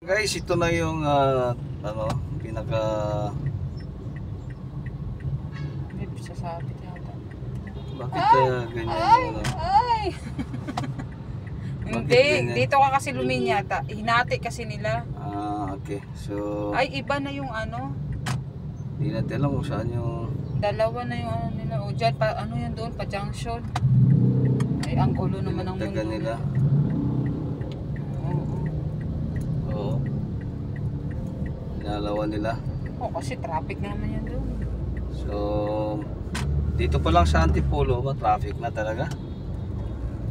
Guys, ito na yung pinaka May sasabit yata. bakit kaya ganyan yung Ay! Hindi, ganyan? dito ka kasi luminyata. Hinati kasi nila. Okay. So, Ay, iba na yung ano. hindi natin alam kung saan yung Dalawa na yung ano nila. O dyan, ano yan doon, pa junction. Ay, ang gulo naman ng mundo. pinagtaga nila. Oo. Oo. Inalawan nila. Oh, kasi traffic na naman yan doon. So, dito pa lang sa Antipolo, traffic na talaga.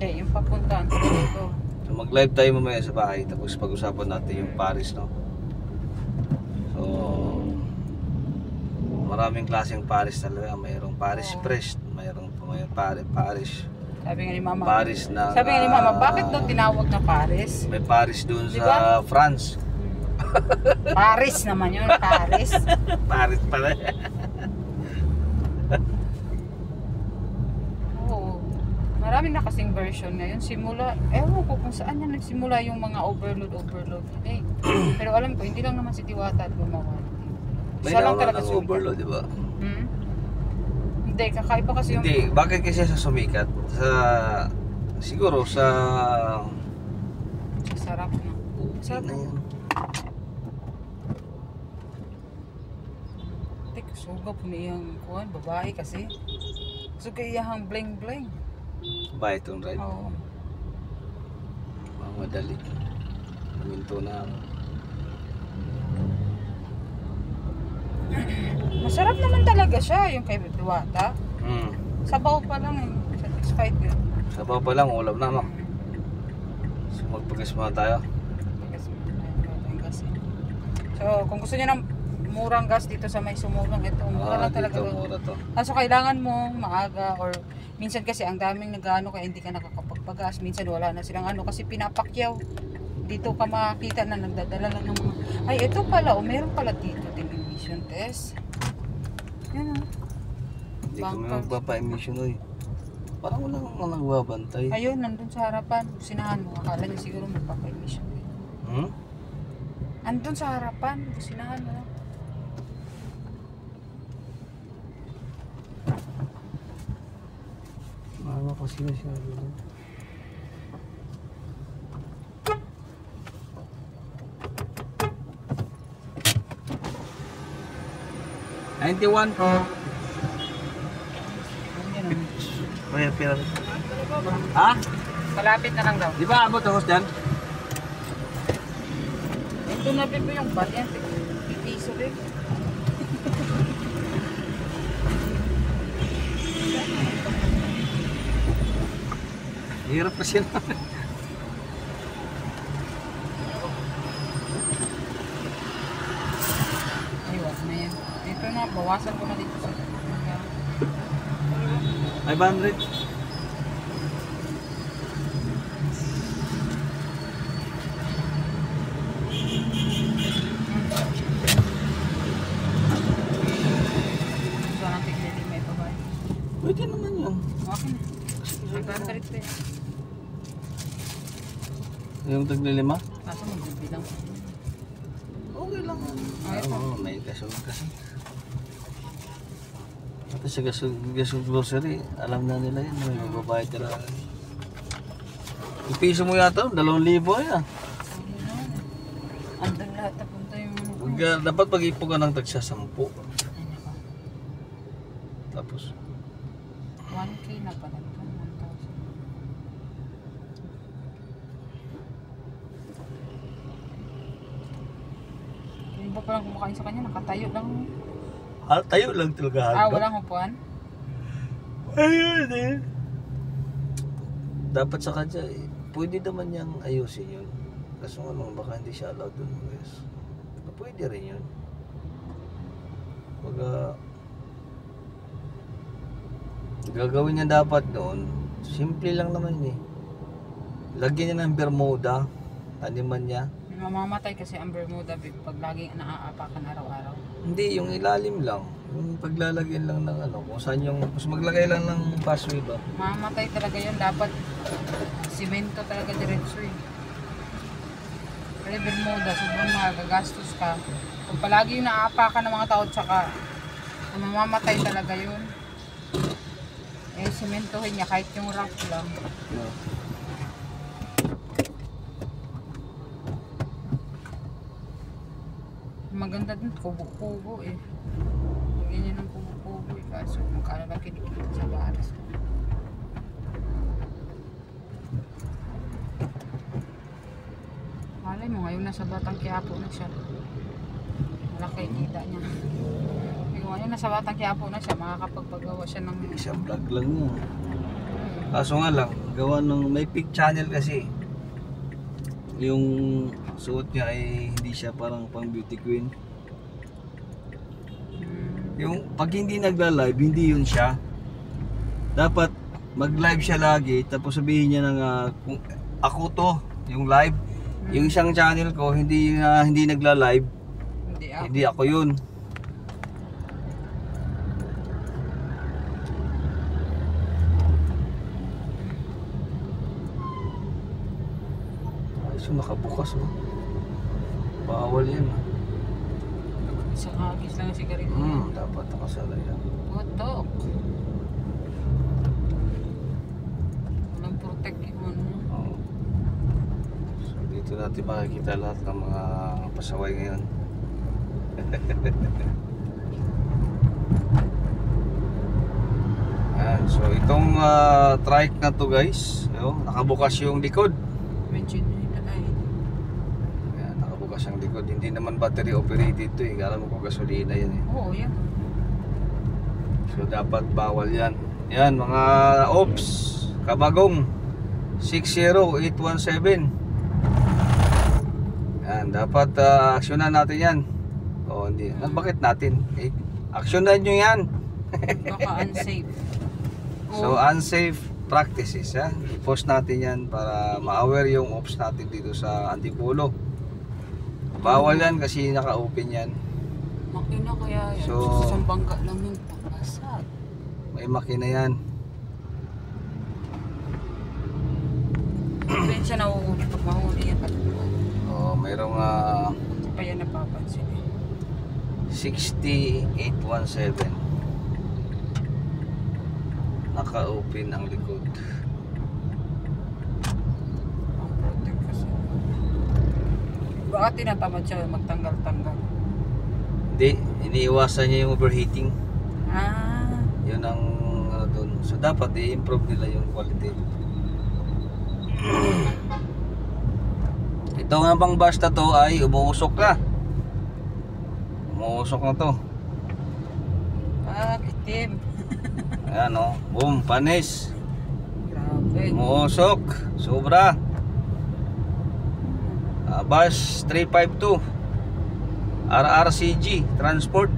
Eh, yung papuntaan ko dito. So, mag-live tayo mamaya sa bahay tapos pag-usapan natin yung Paris, no? So, maraming klaseng Paris talaga. Mayroong Paris Fresh, mayroong Paris. Sabi nga ni Mama. Paris na Sabi nga ni Mama, bakit daw tinawag na Paris? may Paris doon Diba? sa France. Paris naman yun, Paris. Paris pala. Oo. Marami na kasing version ngayon. Simula, ewan ko kung saan yan nagsimula yung mga overload. Eh, pero alam ko, hindi lang naman si Diwata at gumawa. May Isa lang nauna talaga ng sumikat. overload, di ba? Hmm? Hindi, kakaiba kasi yung... Hindi, bakit kasi siya sumikat? Siguro sa Sarap na. Sarap na na. yun. Tek, suga po niyang kuhan, babae kasi. Suga iyahang bling. Ba itong ride? Oo. Madali. Paminto na. Masarap naman talaga siya, yung kay Diwata. Sabaw pa lang eh. Satisfied yun. Sabaw pa lang, ulam na, no? So magpagas muna tayo. So, kung gusto niyo ng murang gas dito sa may sumulong, ito, mura lang talaga. Dito, mura to. Kaso kailangan mong maaga or minsan kasi ang daming nag-ano kaya hindi ka nakakapagpagas. Minsan wala na silang ano kasi pinapakyaw. Dito ka makakita na nagdadala lang ng mga... Ay, ito pala, meron pala dito din emission test. Yan o. Hindi kami magpapa-emission, oy. Parang walang nagbabantay. Ayun, nandun sa harapan. Businahan mo. Akala niya siguro magpapa-emission. Andun sa harapan. Businahan mo. Ano kasi na siya dito? $91. Kaya pera. Ha? Malapit na lang daw. Di ba abot ang dyan? Ito na bebe yung variant. Piso rin. Hirap kasi na. Ay, wag na yan. Ito na, bawasan ko na dito sa... 500. Gusto natin hindi may babae. Pwede naman yun. Okay na. Nagkakarit pa eh. Yung taglilima? Kaso magbibilang. Okay lang. Ay, ito. May gasol kasi. At sa gasol grocery, alam na nila yun. May bababayad talaga. Yung piso mo yata, 2,000 yan. Andun lahat na punta yung... Dapat pag-ipo ka ng tagsa 10. Tapos, 1K na pala. 1,000. Yung ba palang kumakain sa kanya, nakatayo lang. tayo lang talaga. Walang upuan? Ayun eh. Dapat sa kanya, pwede naman niyang ayusin yun. Kaso ano, baka hindi siya allowed dun, guys. Pwede rin yun. Pag gagawin niya dapat doon, simple lang naman eh. Lagyan niya ng Bermuda, taniman niya. Mamamatay kasi ang Bermuda pag laging naaapakan araw-araw. Hindi, yung ilalim lang. Yung paglalagyan lang ng ano, kung saan yung, mas maglagay lang ng busway ba? Mamamatay talaga yun. Dapat simento talaga diretso eh. Kaya Bermuda, sobrang mahal, gagastos ka. Kung palagi yung naaapakan ng mga tao, tsaka mamamatay talaga yun. Eh, sementohin niya kahit yung rough lang. No. Maganda din, kubo-kubo eh. Ganyan ng kubo-kubo eh. Kaso, magkano lang kinikita sa baras. Malay mo, ngayon nasa Batang Quiapo na siya. Malaki kita niya. Ngayon nasa Batang Quiapo na siya, makakapagpagawa siya ng... Isang vlog lang yun. Kaso nga lang, gawa ng may pig channel kasi. Yung suot niya ay hindi siya parang pang beauty queen. Yung pag hindi nagla-live, hindi yun siya. Dapat mag-live siya lagi, tapos sabihin niya na kung ako to, yung live. Yung isang channel ko, hindi nagla-live, hindi ako yun. Ay, so nakabukas oh. Bawal yan ah. Isang hagis lang ang sigarilyo. Dapat nakasala yan. Putok. Walang protect yun. Oo. So dito natin makikita lahat ng mga pasaway ngayon. Ayan, so itong trike na to guys, nakabukas yung likod. Medyo nila ay. Ayan, nakabukas ang likod. Hindi naman battery operated to eh. Alam mo kung gasolina yan eh. Oo, yan. So dapat bawal yan. Yan mga ops, Kabagong 60817. Yan, dapat aksyonan natin yan. O hindi, bakit natin? Aksyonan nyo yan. Baka unsafe. So unsafe practices ha. I-post natin yan para ma-aware yung ops natin dito sa Antipolo. Bawal yan kasi naka-open yan. Makina kaya yan. So, So, isang bangga lang yun. Pasag. May makina yan. Hindi siya nahuhuli. Pag mahuli yan, patuloy. O mayroong Hindi pa yan napapansin eh. 60817. Naka-open ang likod. Ang protect kasi. Baka tinatamad siya magtanggal-tanggal. Hindi, iniiwasan niya yung overheating. Ah. Yun ang doon. So dapat i-improve nila yung quality. Ito nga bang bus na to ay umuusok na. Umuusok na to. Ah, itim. Ayan o, boom, panis. Grabe. Umuusok, sobra. Bus 352 RRCG Transport.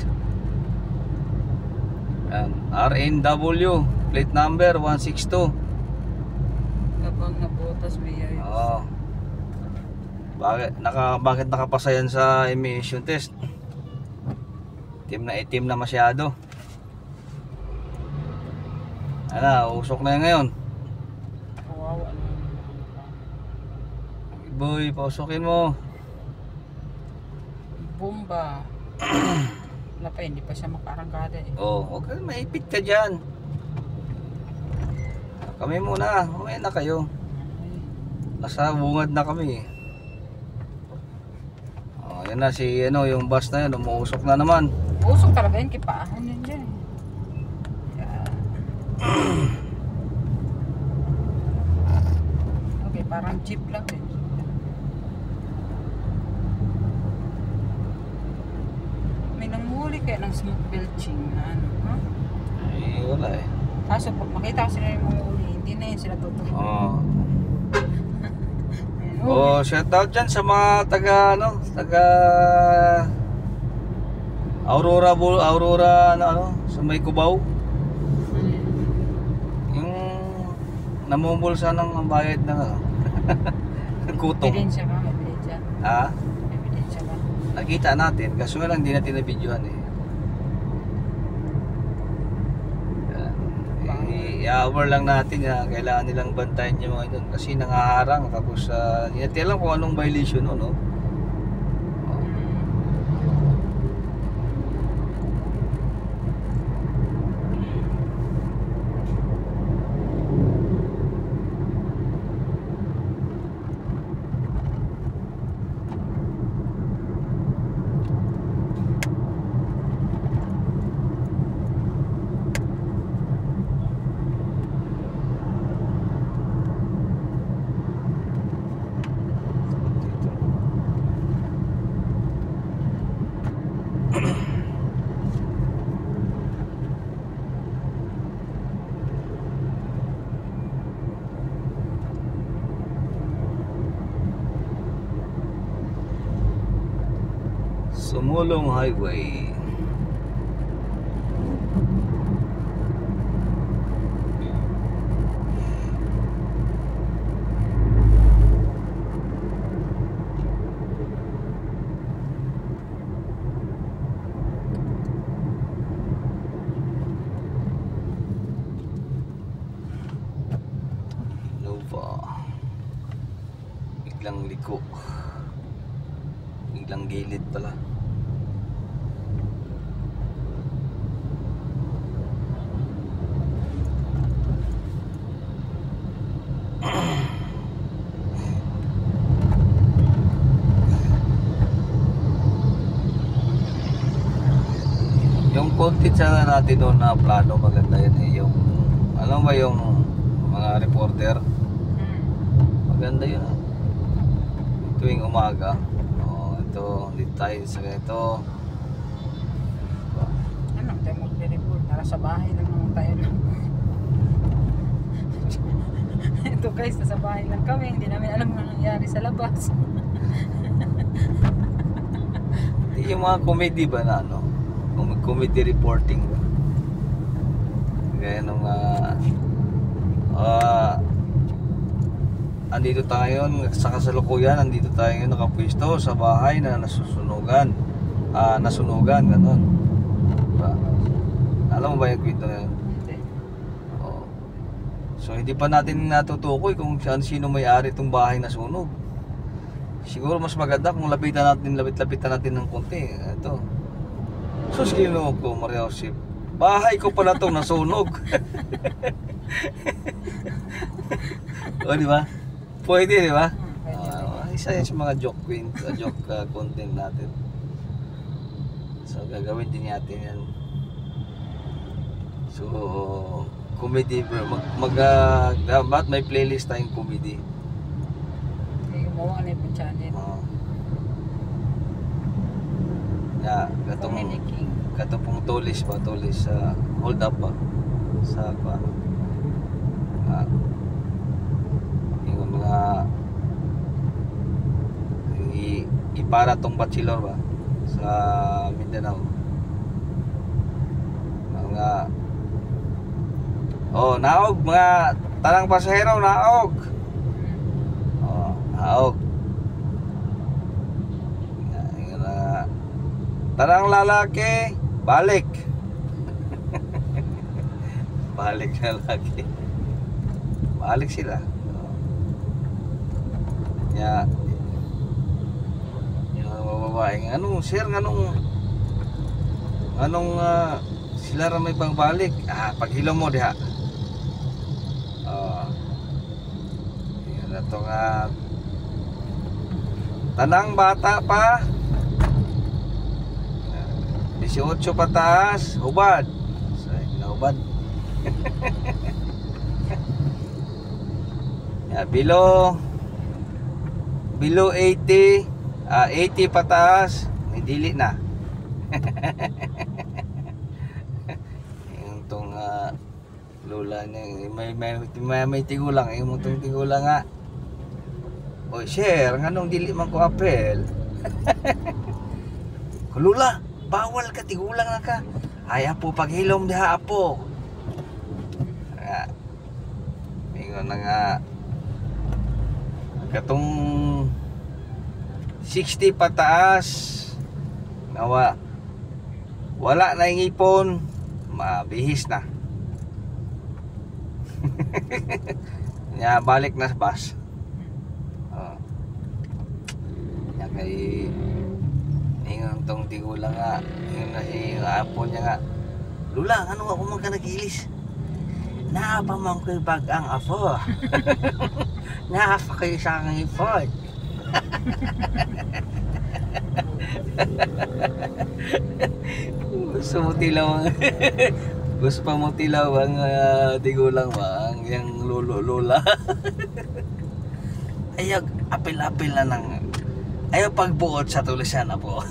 Ayan, RNW plate number 162. Habang nabutas may ayos. Oo. Bakit nakapasa yan sa emission test? Itim na masyado. Ano, usok na yan ngayon. Kawawa na. Boy, pausokin mo. Bomba. Wala pa, hindi pa siya makarangkada eh. Okay, maipit ka dyan. Kami muna, mamaya na kayo. Nasa bungad na kami. Yan na si yung bus na yan, umuusok na naman. Usok talaga yun, kipaahan yun dyan eh. Okay, parang jeep lang eh. May nanghuli kaya ng smoke belching na ano, ha? Ay, wala eh. Kaso pag makita ko sila yung manghuli, hindi na yun sila totoo. Shout out dyan sa mga taga Aurora sa may Cubao. Yung namumulsa ng bayad ng kutong. Ebidensya ba? Ebidensya. Ha? Ebidensya ba? Nakita natin, kaso nga lang hindi natin na-videohan eh. I-hour lang natin kailangan nilang bantayan yung mga yun kasi nangaharang tapos hindi natin alam kung anong violation no? Sumulong Highway. Nova. Biglang liko. Biglang gilid pala. Yung content sana natin doon na plano, maganda yun eh. Yung, alam ba yung mga reporter? Maganda yun ah. Tuwing umaga. Oh, ito, dito tayo sa ganito. Ano, tayo mag-report. Nasa bahay lang naman tayo. Ito guys, nasa bahay lang kami. Hindi namin alam ano nangyari sa labas. Yung mga comedy ba na ano? Comedy reporting ba? Gaya nung andito tayo sa kasalukuyan, andito tayo ngayon nakapwesto sa bahay na nasusunugan. Nasunugan, ganun. Diba? Alam mo ba yung kwento na yun? Hindi. Oo. So hindi pa natin natutukoy kung sino may-ari itong bahay na sunog. Siguro mas maganda kung lapit-lapitan natin ng konti. Ito. Sus, ginunog ko, Maria Josep. Bahay ko pala itong nasunog. O, di ba? Pwede, di ba? Isa yan sa mga joke content natin. So, gagawin din natin yan. So, comedy bro. Dapat may playlist tayong comedy. Gumawa na yung channel. Comedy King. Katong tulis ba? Tulis sa hold up ba? Sa pa. Yung mga ipara tong bachelor ba? Sa Mindanao. Mga naog mga tanang pasahero, naog. Naog. Tanang lalaki, balik. Balik na lalaki. Balik sila. Yung mga babae, sir, sila ramay pang balik. Paghilo mo diha. Yan ito nga. Tanang bata pa. 18 pataas, hubad. Hubad. Below 80, 80 pataas, may dili na. Yung tong lula niya, may tigulang, yung tong tigulang nga. Oy, sir, nganong dili man ko apel? Lula, bawal ka, tigulang na ka. Ay, apo, paghilom diha, apo. Mingon na nga. Katong 60 pataas, nawa, wala na yung ipon, mabihis na. Balik na sa bus. Kay ingon tong tigulang nga, yung apo niya nga, Lula, ano ako man ka nag-ilis? Naapamang ko'y bag-ang apo. Naapa kayo sa aking ipon. Gusto mo tilaw gusto pa mo tilaw ang tigulang ba? Ang yung lolo-lola. Ayaw, apil-apil na nang ayaw pagbuot sa tulisan na po.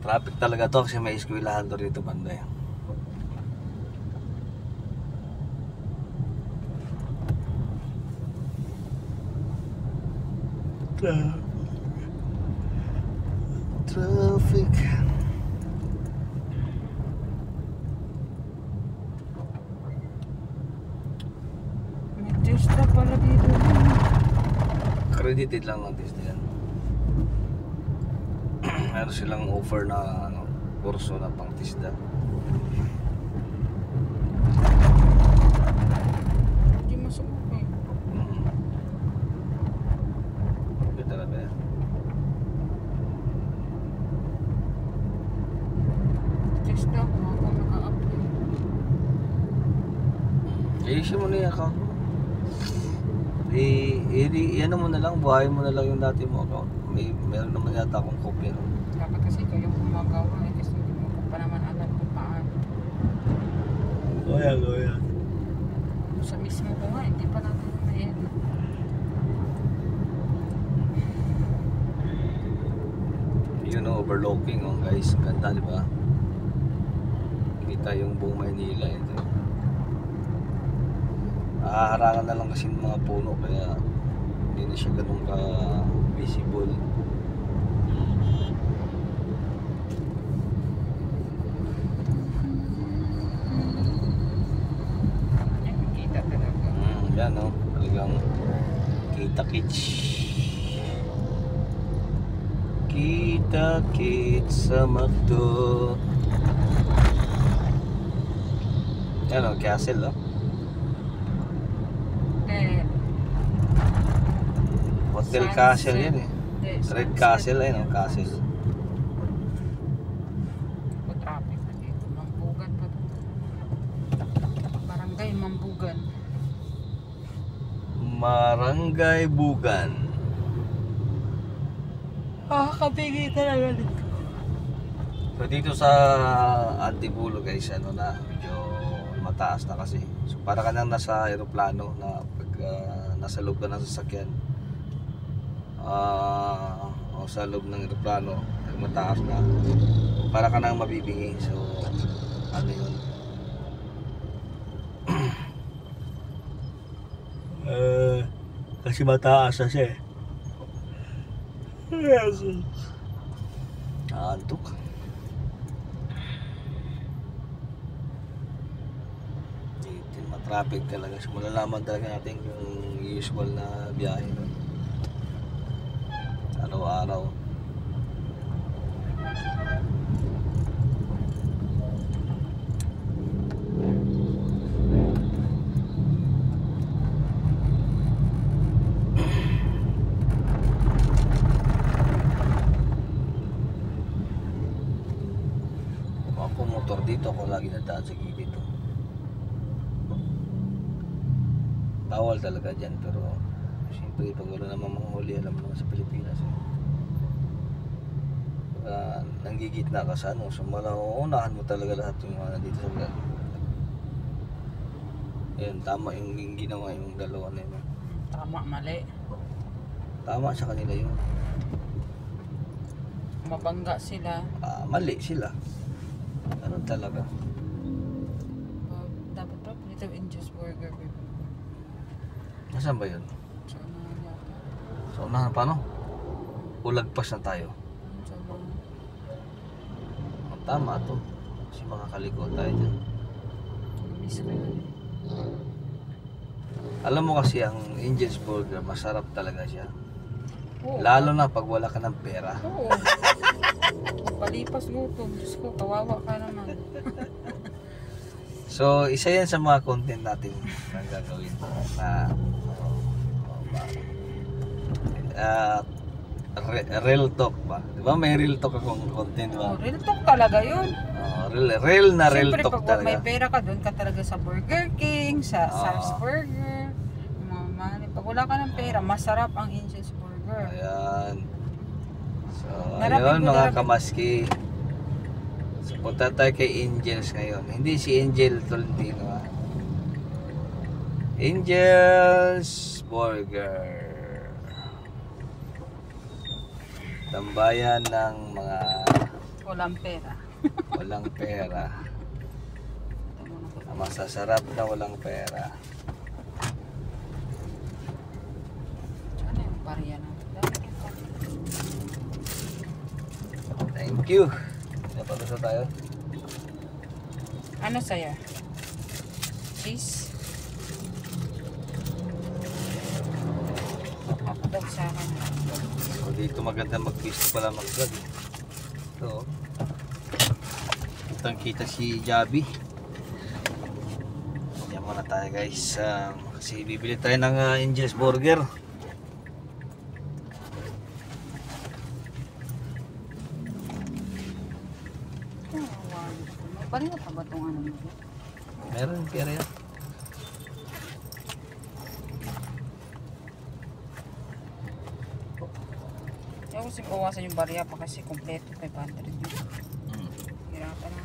Traffic talaga to kasi may eskwelahan to rito banda eh. Traffic. May testa pala dito. Credited lang ang test yan. Meron silang offer na kurso na pang tisda. Hindi masuk eh. Okay talaga yan. Testa ako naka-apply. I-issue mo na yung account mo. Ano mo na lang, buhayin mo na lang yung dati mo account. Meron naman yata akong kopya nun. Dapat kasi ikaw yung gumagawa eh. Kasi hindi mo pa naman alam kung paano. Goya. Sa mismo ko nga, hindi pa natin na-edit. Yun o, overlooking oh, guys. Ganda, di ba? Kita yung buong Maynila ito. Harangan na lang kasi ng mga puno kaya hindi na siya ganun ka visible. Kita talaga. Yan o, talagang kita kits. Kita kits sa McDo. Yan o, castle o. Hotel Castle yan eh. Red Castle ayun o, Castle. Traffic na dito. Mambugan pa to. Barangay Mambugan. Barangay Bugan. Kabigi talaga dito. So dito sa Antibulo guys, ano na, medyo mataas na kasi. So para ka nang nasa aeroplano na pag nasa loob ka ng sasakyan. O sa loob ng aeroplano, mataas na. Para ka nang mabibingi. So ano yun? Kasi mataas na siya eh. Antok. Dito matraffic talaga. So malalaman talaga natin yung usual na biyahe. Araw-araw. Ako motor dito, ako lagi nadaan sa gilid dito. Bawal talaga dyan, pero siyempre pag wala namang mga huli, alam mo naman sa Pilipinas eh. Nanggigitna ka sa ano, so malauunahan mo talaga lahat yung mga nandito sa vlog. Ayun, tama yung ginawa yung dalawa na yun. Tama, mali. Tama sa kanila yun. Mabangga sila. Mali sila. Ganun talaga. Dapat pa dito Angel's Burger. Nasaan ba yun? So, ano yata? So, unahan paano? Ulagpas na tayo. So, Tama to. Kasi makakaliko tayo dyan. miss ko yun. Alam mo kasi ang Angel's Burger, masarap talaga siya. Oo. Lalo na pag wala ka ng pera. Oo. Palipas gutom. Diyos ko, kawawa ka naman. So, isa yan sa mga content natin na gagawin na real talk ba? Di ba may real talk akong content ba? Real talk talaga yun. Real na real Siyempre, talk pag may talaga. pera ka, doon ka talaga sa Burger King, sa Oo. Sam's Burger. Pag wala ka ng pera, masarap ang Angel's Burger. Ayan. So, Narapin ayun ko, mga narapin. kamaski. So, punta tayo kay Angels ngayon. Hindi si Angel Tolentino ha. Angels Burger. Tambayan ng mga Walang pera. Walang pera. Ito muna ko. Ang masasarap na walang pera. Ano yung barya na? Thank you. Napaluso tayo. Ano sa'yo? Cheese? Hotdog sa akin. O dito maganda mag-pisto pala mag-vlog. Ito. Kitang kita si Javi. Yan muna tayo guys. Kasi bibili tayo ng Angel's Burger. Parin na pa ba itong ano mo? Meron pera yan. Ayaw ko bawasan yung barya pa kasi kompleto 500 yun. Hirapan na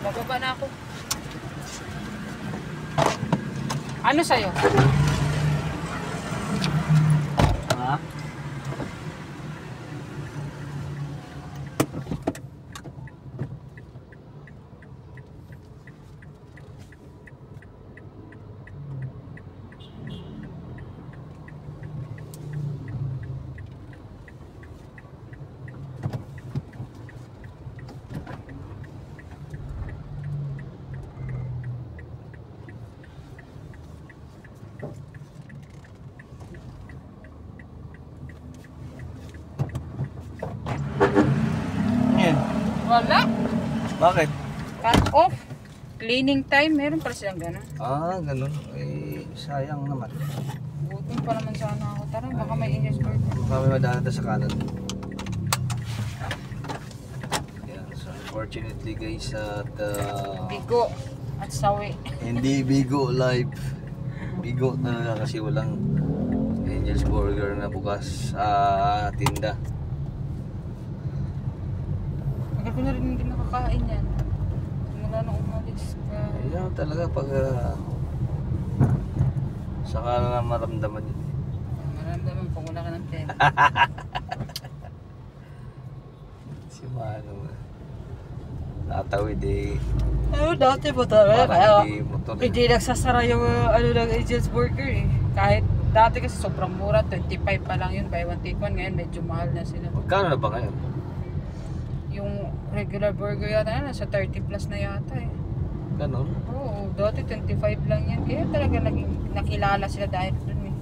bababa na ako. Ano sa'yo? Ha? Yan. Wala. Bakit? Cut off. Cleaning time. Meron pala silang gano'n. Ganun. Sayang naman. Butin pa naman sana ako. Tara, baka may English burger. Kami madaan na sa kanan. Yan. So, unfortunately guys, at Bigo at sawi. hindi Bigo live. Bigo talaga kasi walang Angel's Burger na bukas sa tinda. Magkal ko na rin hindi nakakain yan. Mula nung umalis ka. Ayan talaga pag saka na maramdaman yun. Maramdaman pag wala ka ng pera. Si Mano natawid Dati po talaga. parang hindi motor. Hindi nagsasara yung ng Angel's Burger eh. Kahit dati kasi sobrang mura, 25 pa lang yun, buy one take one. Ngayon medyo mahal na sila. Magkano na ba ngayon? Yung regular burger yata na, nasa 30 plus na yata eh. Ganon? Oo, dati 25 lang yan. Kaya talaga naging nakilala sila dahil dun eh.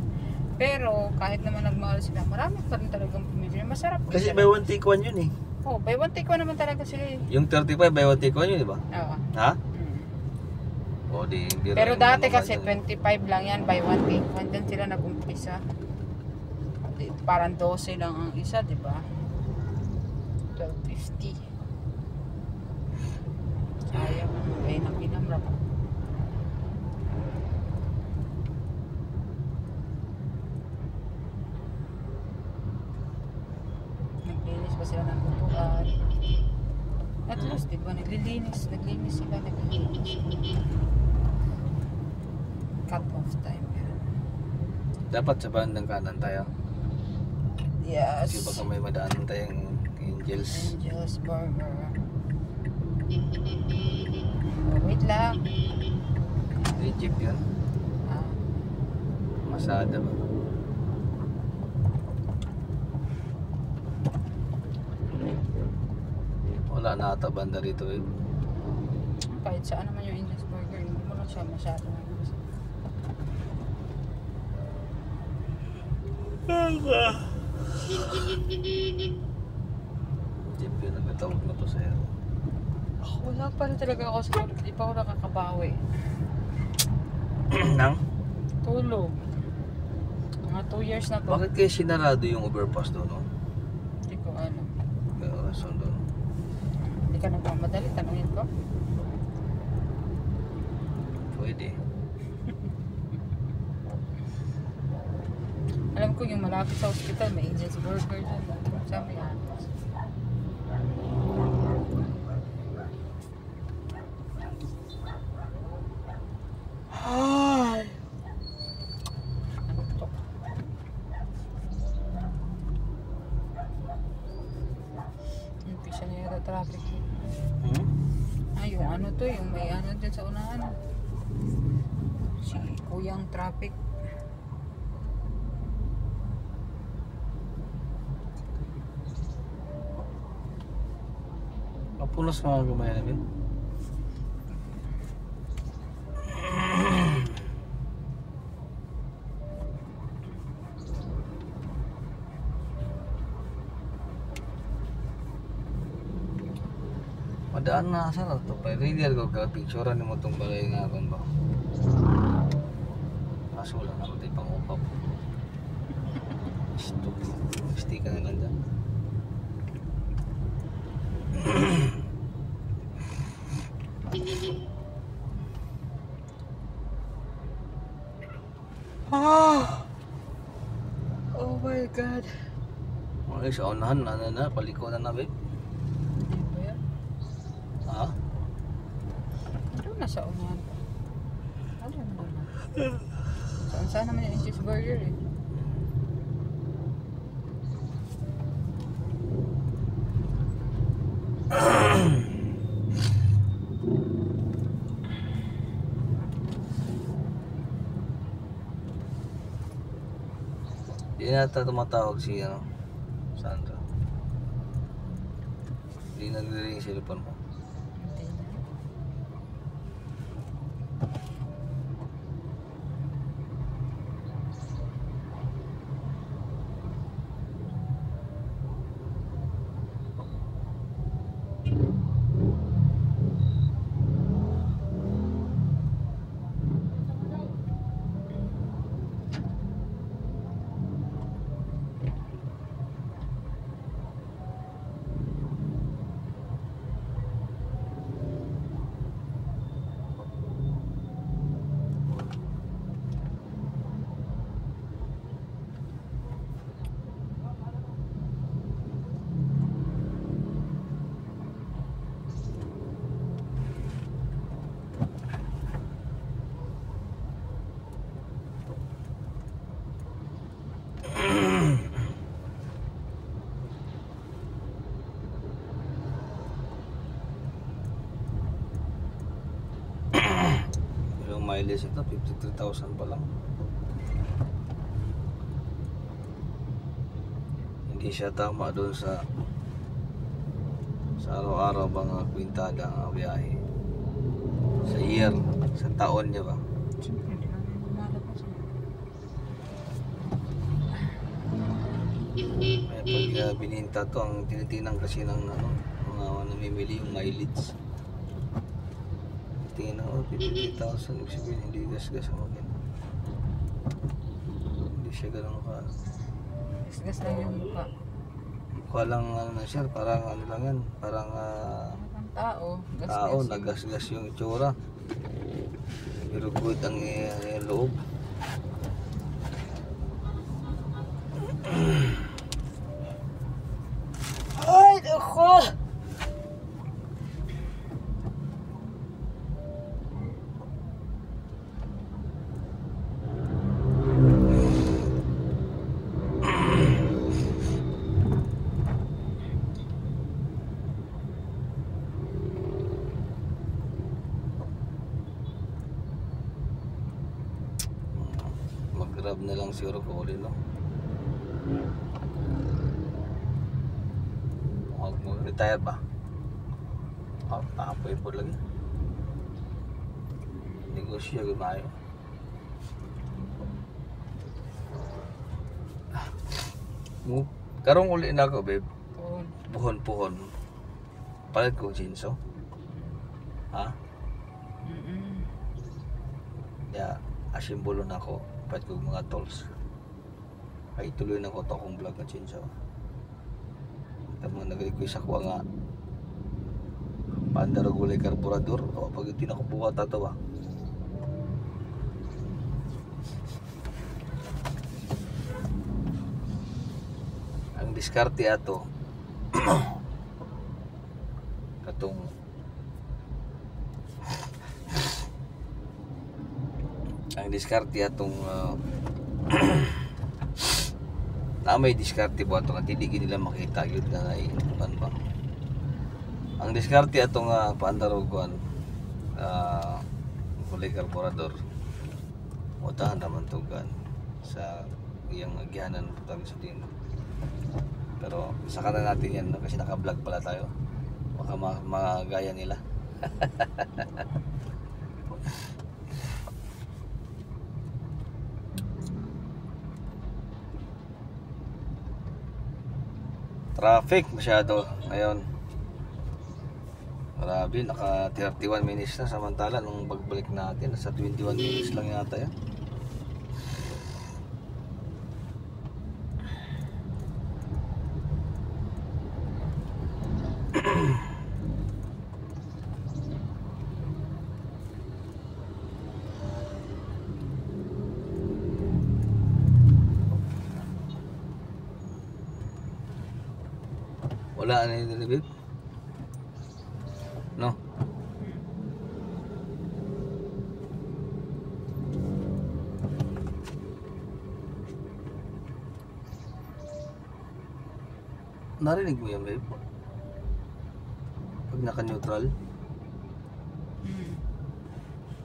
Pero kahit naman nagmahal sila, marami pa rin talagang pumibili. Masarap po Kasi sila. buy one take one yun eh. Oo, buy one take one naman talaga sila eh. Yung 35 buy one take one yun, di ba? Oo. Ha? Mm. O di, hindi Pero rin dati naman kasi yun. 25 lang yan, buy one take one. Diyan sila nag-umpisa. Parang 12 lang ang isa, di ba? 12.50. Sayang, ay nang pinamra pa. Naglinis pa sila ng butuan. At least, di ba? Naglinis sila. Cut off time. Dapat sa bandang kanan tayo. Yes. Kasi baka may madaanan tayong Angels. Angel's Burger. Oh, wait lang. May jeep yun. Ah, Masada ba? Wala na ata banda rito eh. kahit saan naman yung Angel's Burger, hindi mo lang siya masyado. Jeep yun, nagtatawag na to sa'yo. Wala pa rin talaga ako sa hindi pa ako nakakabawi. Nang? Tulog. Mga 2 years na to. Bakit kaya sinarado yung overpass doon? No? Hindi ko alam. May rason doon. Hindi ka nagmamadali, tanungin ko. Pwede. Alam ko yung malapit sa hospital, may Angel's Burger dyan. Sa may atas. Ay! Ano to? traffic. Hmm? Yung ano to, yung may ano dyan sa unahan. Si Kuyang traffic. Kapunas mga gamay namin. Madaan na sa to pa ready ko ka picturean nimo tong balay nga kon ba. Kaso lang ako tay pang-upap. Stop. Stick na lang dyan. Oh my God. Ay, sa unahan na paliko na babe. Hindi ba yan? Ha? Ano na sa unahan? Ano naman na? Saan naman yung cheeseburger eh? Di nata tumatawag si ano, Sandra. Di nagre-ring yung cellphone mo. Hindi na. Yung mileage ito, 53,000 pa lang. Hindi siya tama doon sa araw-araw bang kwintada ang biyahe. Sa year, sa taon niya ba? Siyempre, hindi namin lumalabas. Kaya pag bininta to, ang tinitingnan kasi ng ano, mga namimili yung mileage. Tingnan ko, 53,000, ibig sabihin hindi gas-gas ang akin. Hindi siya ganun ka. Gas lang yung mukha. Mukha lang ano na siya, parang ano lang yan, parang Ang tao. Gas tao, gas nagas-gas yung itsura. Pero good ang loob. Ay, ako! Mag-grab na lang siguro ko ulit, no? Mag-retire ba? Tapoy po lagi. Negosyo gumayo. Karong uli na ako, babe. Puhon. Puhon-puhon. Palit ko jinso. Ha? Ya, asimbolo na ako. Palit ko mga tools. Ay tuloy na ko to akong vlog na jinso. Tama nag-request ako nga pandaro gulay karburador. O pag hindi na ko buka tatawa. Ang diskarte ato katong ang diskarte atong na may diskarte po ato nga hindi nila makita yun nga ay ban ba Ang diskarte atong paandaroguan kulay karburador. Utahan naman to gan sa iyang agihanan putang sa din. Pero saka na natin yan no? Kasi naka-vlog pala tayo. Baka magaya nila. Traffic masyado ngayon. Grabe, naka 31 minutes na samantala nung pagbalik natin nasa 21 minutes lang yata yan. Wala na yun, babe? No? Narinig mo yan, babe? Pag naka-neutral,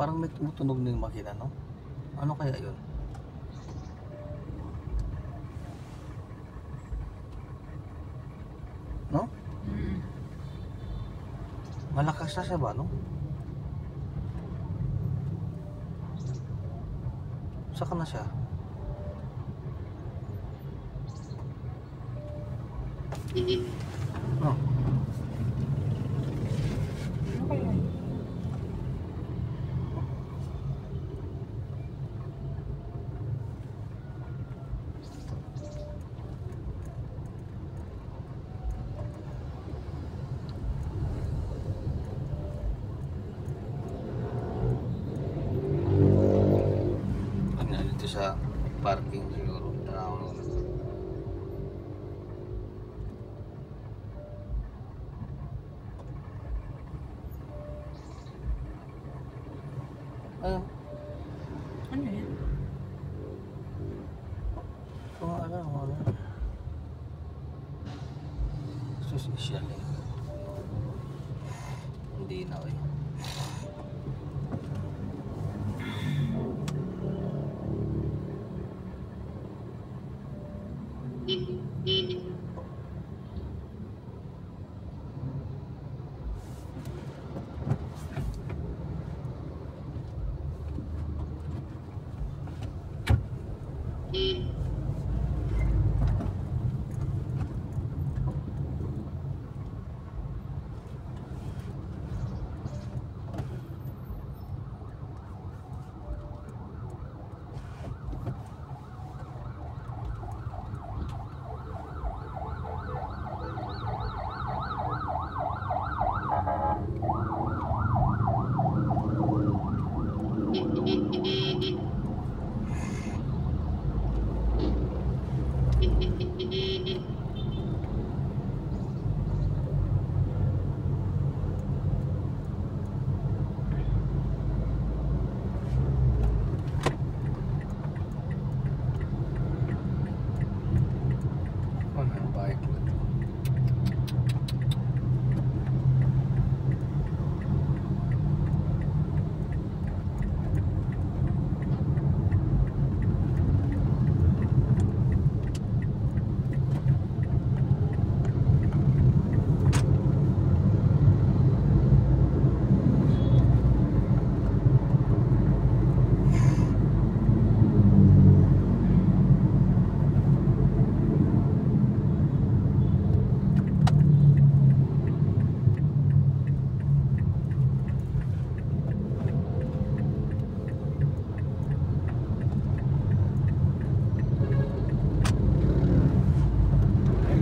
parang may tumutunog na yung makina, no? Ano kaya yun? No? Malakas na siya ba, no? Saka na siya. No? Ano kaya? Ano dito sa parking siguro. Tanaw na. Ano? Ano yan? Kung ano. Social eh. Hindi na eh.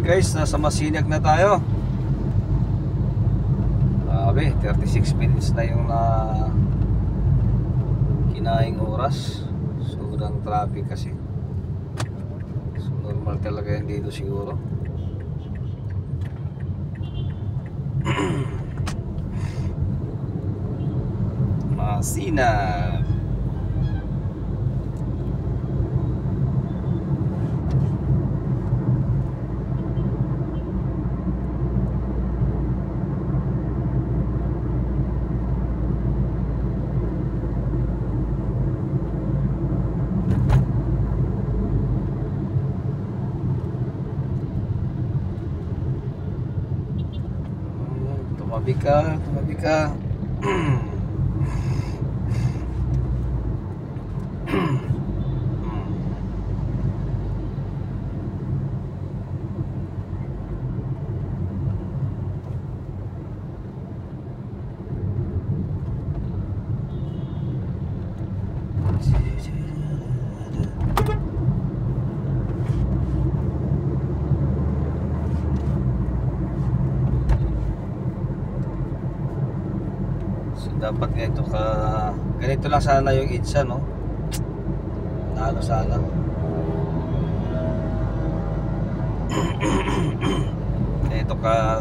Guys, nasa Masinag na tayo. Grabe, 36 minutes na yung kinaing oras. Sobrang traffic kasi. So, normal talaga yan dito siguro. Masinag. Tumabi ka, tumabi ka. So dapat ganito lang sana yung EDSA, no? Nalo sana. Ganito ka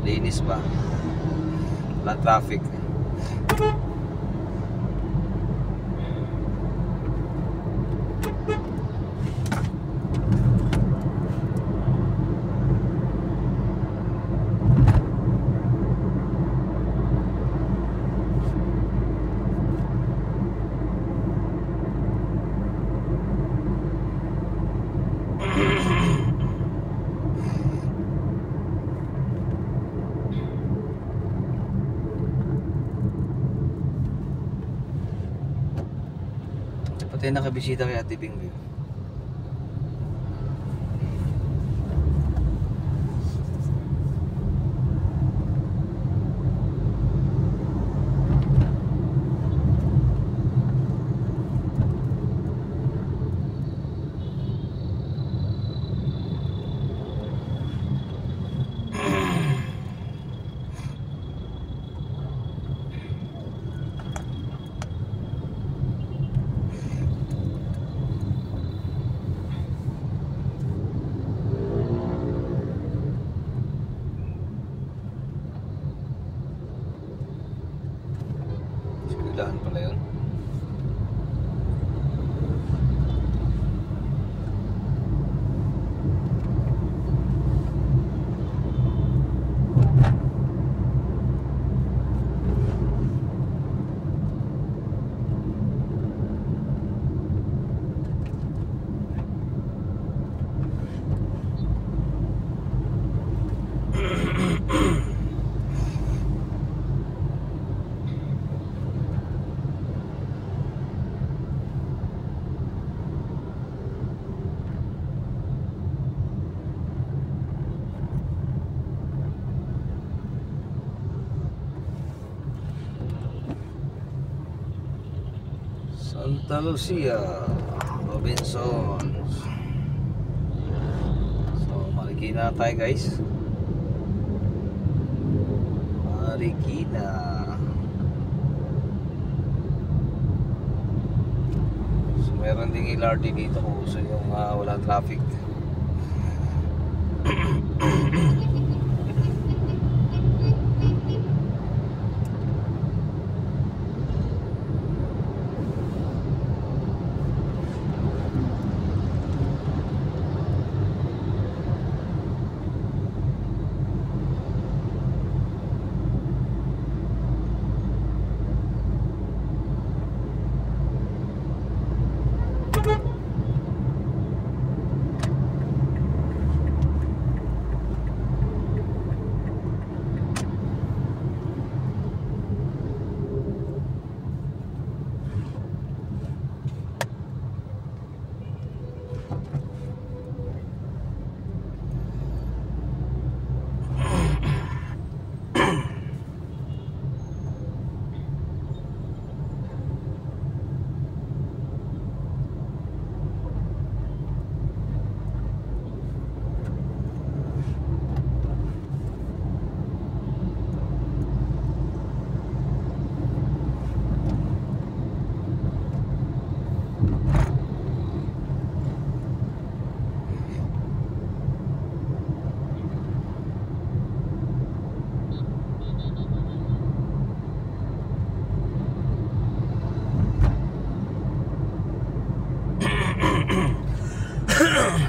linis ba? Walang traffic. Pati nakabisita kay Ate Bing. Sibilahan pala yun. Santa Lucia, Robinsons. So, Marikina na tayo, guys. Marikina. So, meron ding LRT dito kung gusto yung wala traffic.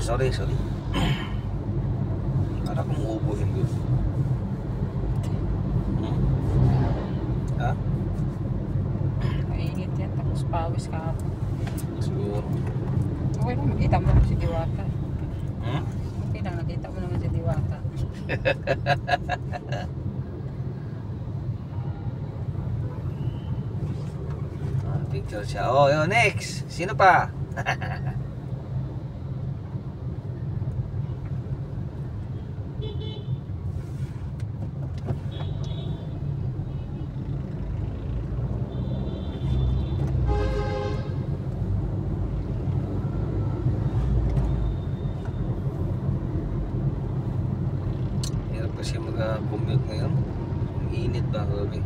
Sorry. Para kung uubuhin ko. Ha? Mainit yan, tapos pawis ka ako. Siguro. Okay lang, makita mo naman si Diwata. Hmm? Okay lang, nakita mo naman si Diwata. Nagpipicture siya. Oh, yun, next. Sino pa? Hirap kasi mag-commute ngayon. Ang init ba gabi?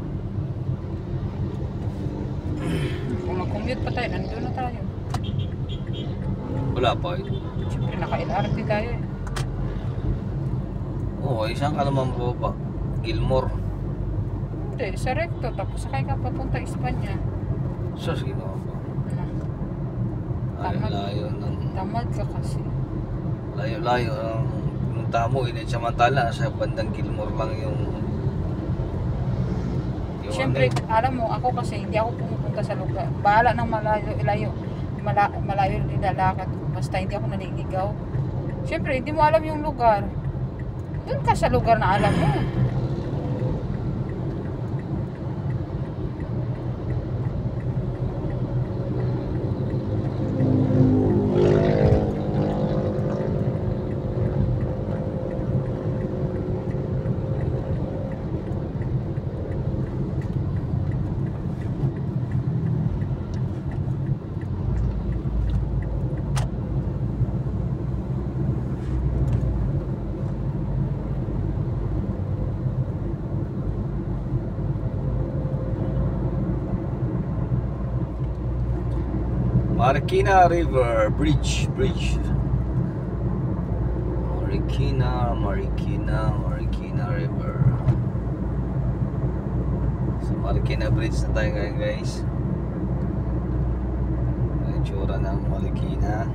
Kung mag-commute pa tayo, nandun na tayo. Wala pa eh. Siyempre, naka-LRT tayo eh. Oo, isang kalamang po pa. Gilmore. Hindi, sa recto. Tapos sakay ka papunta Espanya. Sus, ginawa ko. Ay, Tamad. layo ng... Tamad ka kasi. Layo-layo. Nung tamo, samantala sa bandang Gilmore lang yung Siyempre, alam mo, ako kasi hindi ako pumupunta sa lugar. Bahala ng malayo, malayo nilalakad ko. Basta hindi ako naniligaw. Siyempre, hindi mo alam yung lugar. Doon ka sa lugar na alam mo. Marikina River Bridge. Marikina River. So Marikina Bridge na tayo ngayon, guys. Ang itsura ng Marikina.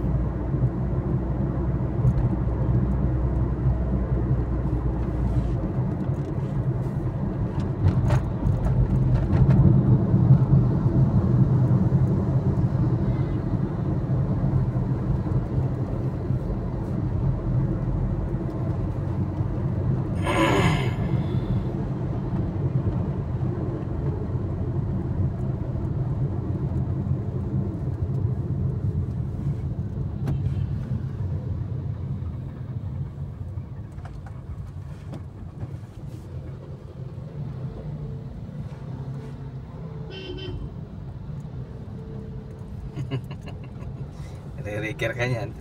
Re-raker ka niyan.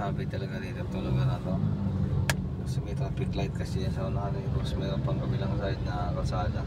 Grabe talaga dito talaga na to. Kasi may traffic light kasi yan sa unahan eh. Tapos mayroon pang kabilang side na kalsada.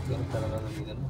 Ganun talaga ng ano.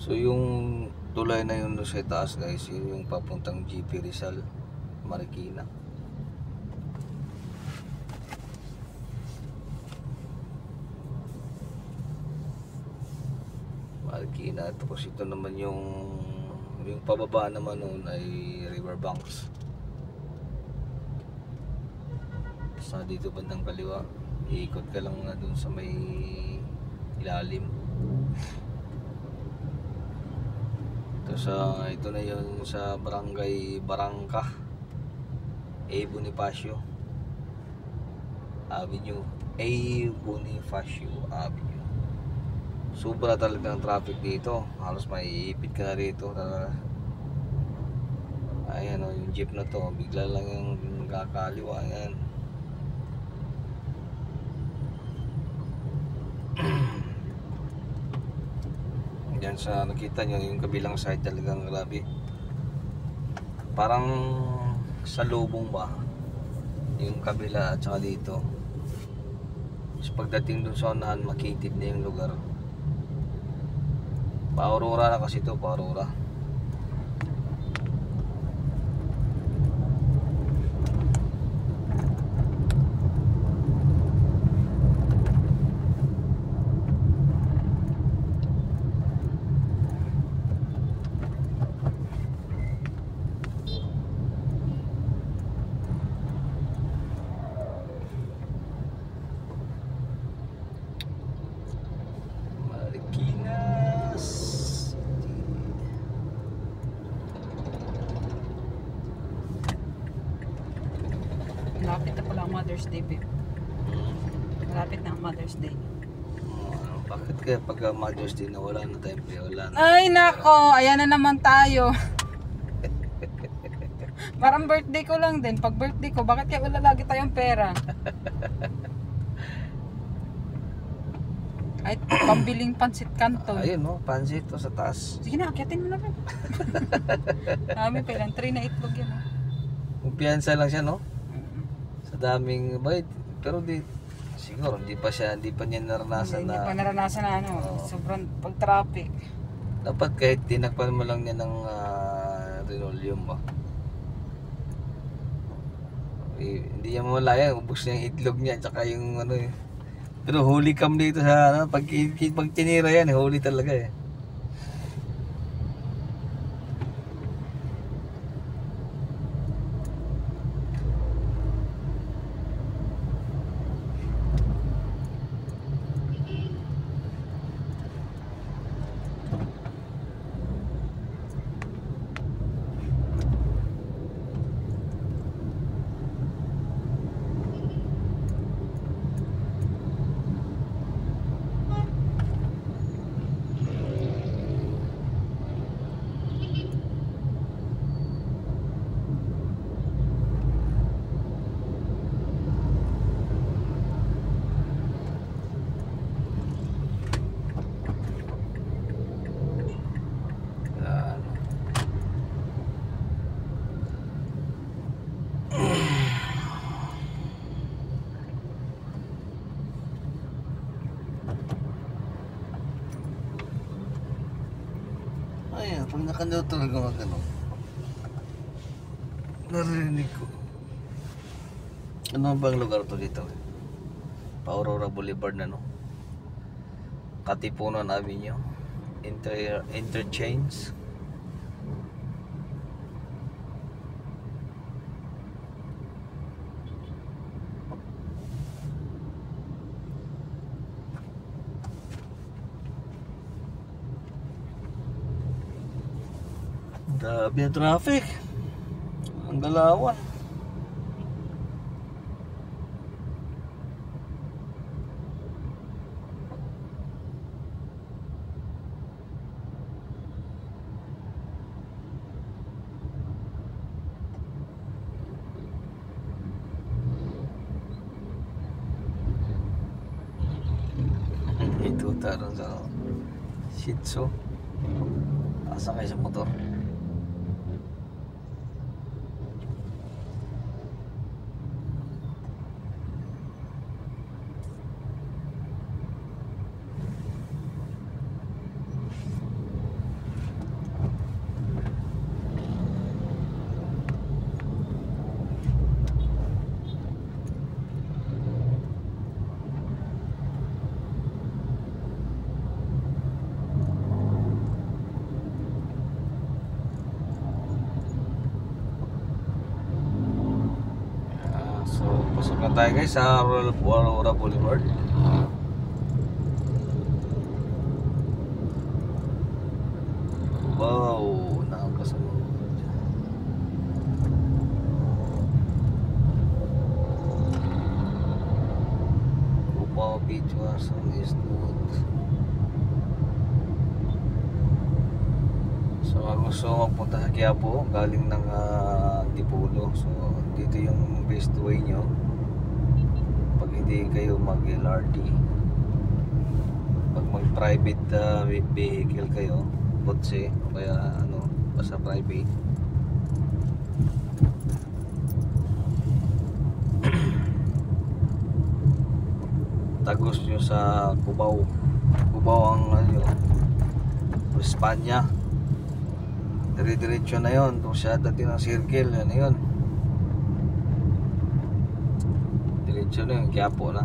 So yung tulay na yun sa taas guys, yun yung papuntang GP Rizal, Marikina. Marikina, tapos ito naman yung pababa naman nun ay Riverbanks. Sa dito bandang kaliwa, iikot ka lang na dun sa may ilalim. Ito na yun sa barangay Barangka A. Bonifacio Avenue. A. Bonifacio Avenue. Sobra talagang traffic dito. Halos maiipit ka na rito. Ayan o, yung jeep na to, bigla lang yung kakaliwa. Ayan. Yan sa nakita nyo, yung kabilang side talagang grabe. Parang sa lubong ba yung kabila at saka dito. So pagdating dun sa unahan, makitid na yung lugar. Pa-Aurora na kasi ito, pa-Aurora. Malapit na pala ang Mother's Day, babe. Malapit na ang Mother's Day. Bakit kaya pag Mother's Day na wala na tayong play, wala na? Ay, nako. Ayan na naman tayo. Parang birthday ko lang din. Pag birthday ko, bakit kaya wala lagi tayong pera? Ay, pambiling pansit canton. Ayun no, pansit to sa taas. Sige na, akyatin mo na, babe. Dami pa lang. 3 na itlog yan. Kumpiyansa lang siya no? Sa daming bayad. Pero siguro hindi pa niya naranasan Hindi na. pa naranasan na ano. Sobrang pag-traffic. Dapat kahit tinakpan mo lang niya ng linoleum ba. Hindi niya malaya, ubos niya yung itlog niya tsaka yung ano eh. Pero huli cam dito sa ano, pag tinira yan, huli talaga eh. Ayan, pag nakanood talaga mag-ano, narinig ko. Ano bang lugar to dito? Pa-Aurora Boulevard na no? Katipunan Avenue, Interchange. Grabe ang traffic. Ang galawan. Ito taron sa Shih Tzu. Asa kayo sa motor? Pasok na tayo guys sa Aurora Boulevard. Wow, nakakasunod. Cubao Beach was on Eastwood. So kung gusto magpunta sa Quiapo galing ng Antipolo, so dito yung best way nyo pag hindi kayo mag LRT. Pag mag private vehicle kayo, kotse o kaya ano, basta private, tagos nyo sa Cubao. Cubao ang ano, Espanya. Dire-diretso na yun. Kung siya dati ng circle, ano yun, diretso na yun, Quiapo na.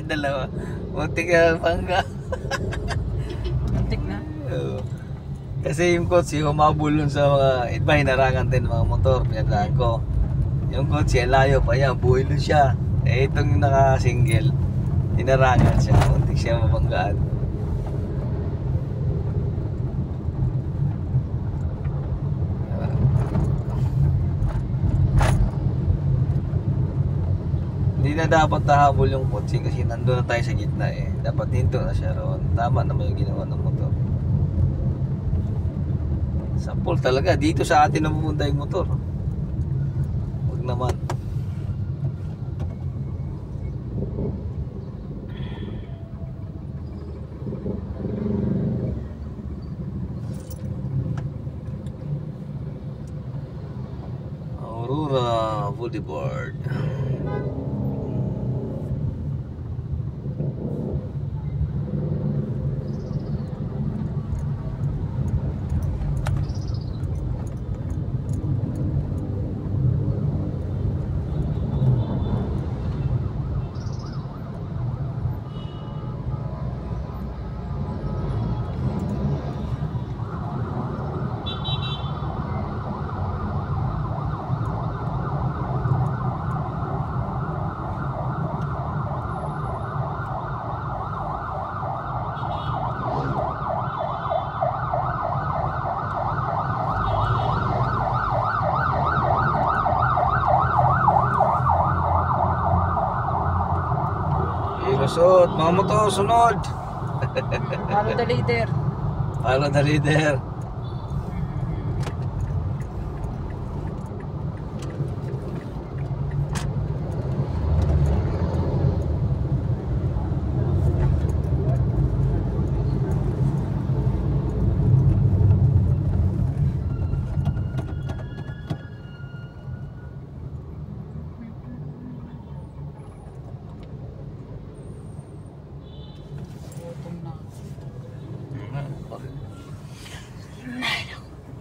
Dalawa. Muntik na pangga. Muntik na. Kasi yung kotse humabol sa mga iba, hinarangan din mga motor. Pinadaan ko. Yung kotse, layo pa yan. Buhilo siya. Eh itong naka-single, hinarangan siya. Muntik siya mabanggaan. Hindi na dapat nahabol yung kotse kasi nandun na tayo sa gitna eh. Dapat hinto na siya roon. Tama naman yung ginawa ng motor. Sampol talaga. Dito sa atin na pupunta yung motor. Huwag naman. Aurora Boulevard. Lusot, mga motor, sunod. Follow the leader. Follow the leader.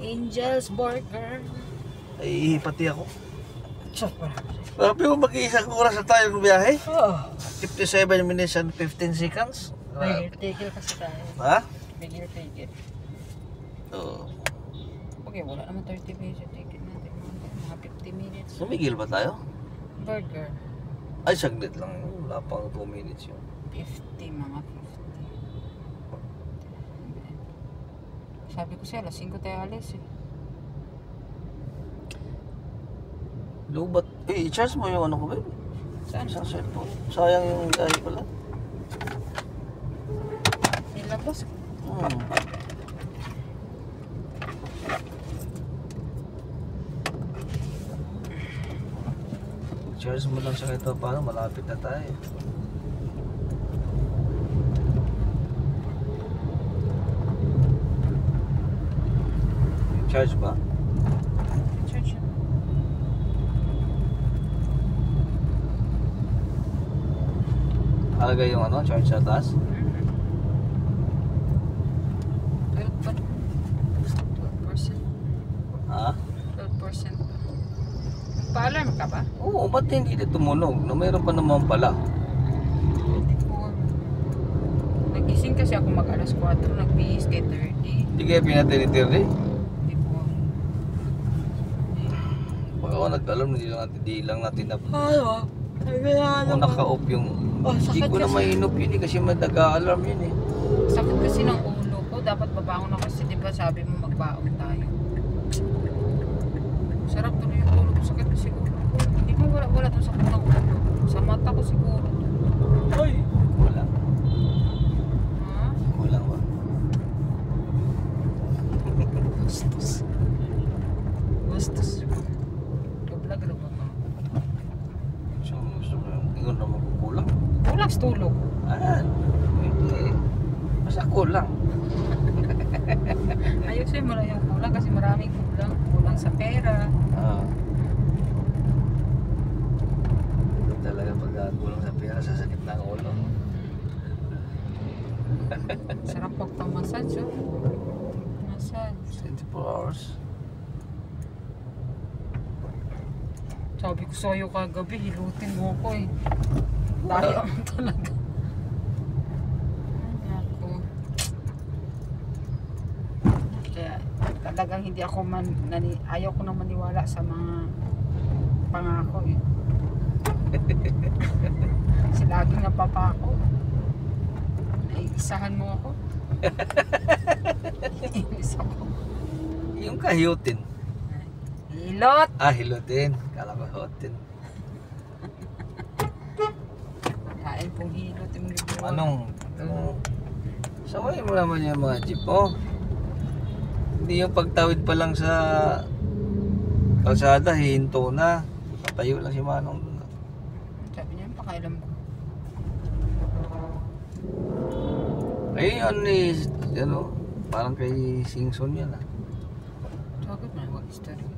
Angel's Burger. Ay, pati ako. Super. Sabi mo, mag-iisang oras na tayo ng biyahe? Oh. 57 minutes and 15 seconds? Tigil kasi tayo. Ha? Tigil. Oo. Okay, wala naman 30 minutes yung ticket natin. Mga 50 minutes. Sumigil ba tayo? Burger. Ay, saglit lang. Wala pang 2 minutes yun. 50, mga 50. Sabi ko siya, alas 5 tayo alis eh. Lubat. Eh, i-charge mo yung ano ko, babe. Saan? Sa cellphone. Sayang yung dahil pala. Nilabas ko. Charge mo lang siya ito. Paano? Malapit na tayo. Charge ba? Church. Halaga yung ano, charge sa taas? 12%. Ha? 12%. Pa-alarm ka ba? Oo, ba't hindi na tumunog? No, mayroon pa naman pala. 24. Nagising kasi ako mag alas 4, nag-bihis kay 30. Hindi kaya pinatinitirdi? Hindi po. Pag ako nag-alam, hindi lang natin na... Ano? Kung naka-off yung... Hindi sakit ko na kasi. mainop yun eh, kasi nag-a-alarm yun eh. Sakit kasi ng ulo ko. Dapat babangon ako kasi di ba sabi mo magbaon tayo. Sarap tuloy yung ulo ko. Sakit kasi ulo ko. Hindi mo wala to sa ulo ko. Sa mata ko siguro. Ay! Kulang. Ha? Kulang ba? Bastos. Bastos. Doblag ba ka? So, ingon na magkukulang. Kulang sa tulog. Hindi. Basta kulang. Ayusin mo lang yung kulang kasi maraming kulang. Kulang sa pera. Talaga pag kulang sa pera, sasakit na ang ulo. Sarap pagpamassage oh. Massage. 24 hours. Sabi ko sa'yo kagabi, hilutin mo ko eh. Daya mo talaga. Ako. Kaya talagang hindi ako ayaw ko na maniwala sa mga pangako eh. Kasi laging napapako. Naiisahan mo ako. Iinis ako. Yung kahiyutin. Hilot! Hilutin. Kala ko hotin. Kain pong hilot yung libro. Anong? Saway mo naman yung mga jeep mo. Hindi yung pagtawid pa lang sa kalsada, hinto na. Patayo lang si Manong. Sabi niya, pakailan mo. Ayun is, ano, parang kay Singson yan ah. Sabi mo, wag story.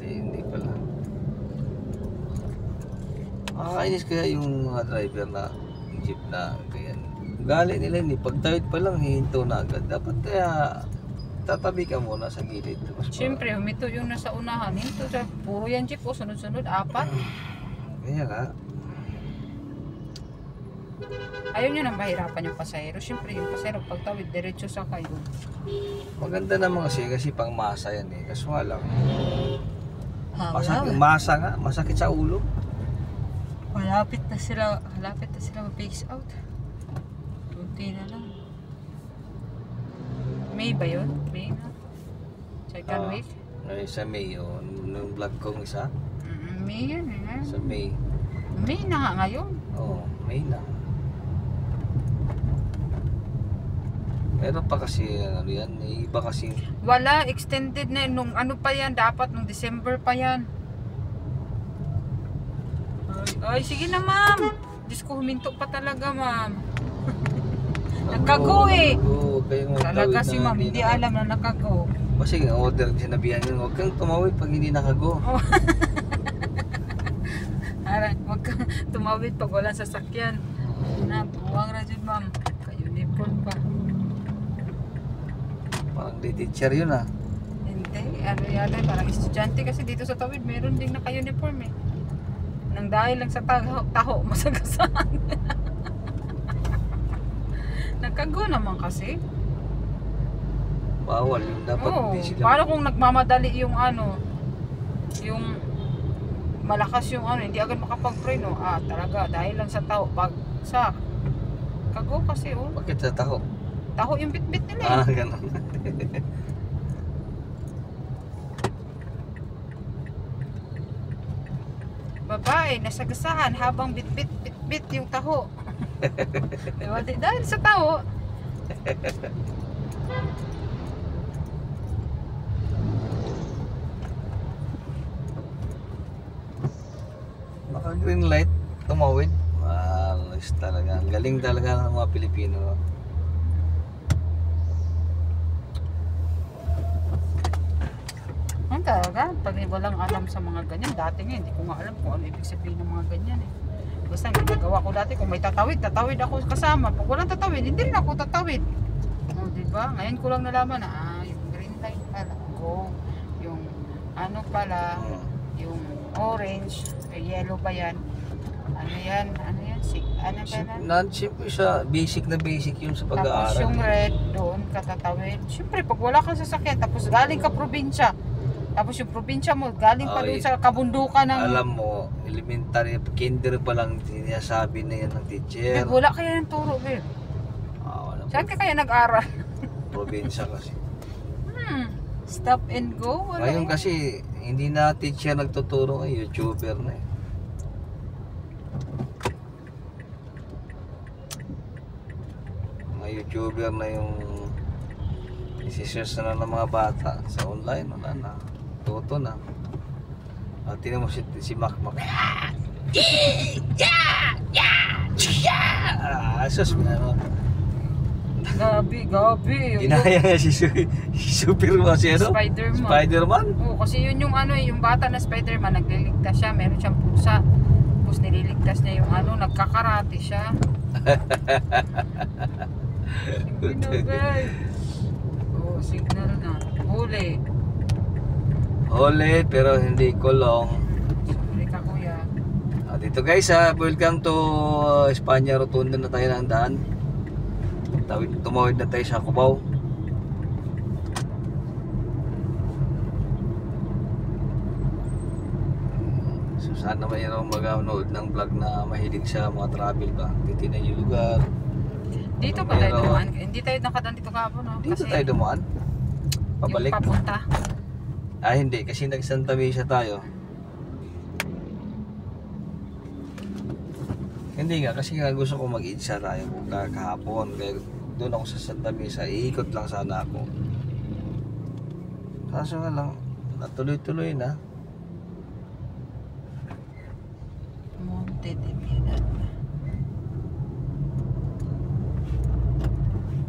Hindi pala. Makakainis kaya yung mga driver na jeep na ganyan. Ugali nila hindi. Pagtawid pa lang, hinto na agad. Dapat kaya tatabi ka muna sa gilid. Siyempre, humito yung nasa unahan. Hinto siya. Puro yan jeep o sunod-sunod. 4. Kaya nga. Ayaw niya nang mahirapan yung pasahero. Siyempre, yung pasahero pagtawid, diretso sa kayo. Maganda naman kasi pang masa yan eh. Kaso nga lang. Wala. Masa nga. Masakit sa ulo. Malapit na sila mag-face out. Tunti na lang. May ba yun? May na? Second week? Ay, sa May yun. Nung vlog kong isa. May yan eh. Sa May. May na nga ngayon. Oo, May na. Meron pa kasi ano yan, iba kasi. Wala, extended na yun. Nung ano pa yan, dapat nung December pa yan. Ay, sige na ma'am. Diyos ko, huminto pa talaga ma'am. Nagkago eh. Talaga si ma'am, hindi alam na nakago. Kasi order, sinabihan yun, huwag kang tumawid pag hindi nakago. Huwag kang tumawid pag walang sasakyan. Buwang na dyan ma'am. Ka-uniform pa. Parang di teacher yun ah. Ano yata, parang estudyante kasi dito sa tawid, meron ding naka-uniform eh. Nang dahil lang sa taho, masagasaan. Nagkago naman kasi. Bawal yun. Dapat Oo, hindi sila. paano kung nagmamadali yung ano, yung malakas yung ano, hindi agad makapag-preno. Talaga, dahil lang sa taho, bagsak. Kago kasi oh. Bakit sa taho? Taho yung bit-bit nila eh. Ganun. Babae, nasagasahan habang bit-bit yung taho. Diba? Dahil sa taho. Naka green light, tumawid. Alas talaga. Ang galing talaga ng mga Pilipino. Ang talaga, pag walang alam sa mga ganyan, dati nga hindi ko nga alam kung ano ibig sabihin ng mga ganyan eh. Basta ang ginagawa ko dati, kung may tatawid ako kasama. Pag walang tatawid, hindi rin ako tatawid. O, diba? Ngayon ko lang nalaman na, yung green light pala, go. Yung ano pala, yung orange, yellow ba yan? Ano yan? Ano yan? Ano ba yan? Siyempre siya, basic na basic yun sa Tapos pag-aaral. yung red, doon katatawid. Siyempre, pag wala kang sasakyan, tapos galing ka probinsya, tapos yung probinsya mo, galing pa doon sa kabundukan ng... Alam mo, elementary, kinder pa lang sinasabi na yan ng teacher. Babe, wala kaya ng turo, babe. Wala. Saan ka kaya nag-aral? Probinsya kasi. Stop and go? Wala Ngayon yan. kasi, hindi na teacher nagtuturo, YouTuber na eh. Mga YouTuber na yung isi-search na ng mga bata sa online, wala na. Toto na. Tingnan mo si Makmak. Asos, ano. Gabi. Ginaya niya si Superman, si ano? Spider-Man. Spider-Man? Oo, kasi yun yung ano, yung bata na Spider-Man, nagliligtas siya, meron siyang pusa. Tapos nililigtas niya yung ano, nagkakarate siya. Binagay. Oo, signal na. Huli. Ole, pero hindi kulong. Huli ka kuya. Dito guys, welcome to Espanya Rotunda na tayo ng daan. Tumawid na tayo sa Cubao. So sana mayroong mag-nood ng vlog na mahilig sa mga travel ba. Titignan yung lugar. Dito ba tayo dumaan? Hindi tayo nakadaan dito kahapon, no? Dito tayo dumaan. Pabalik. Yung papunta. Hindi, kasi nag-Santa Mesa tayo. Hindi nga, kasi nga gusto ko mag-idsa tayo kahapon. Kaya doon ako sa Santa Mesa, iikot lang sana ako. Kaso nga lang, natuloy-tuloy na. Monte de Piedad.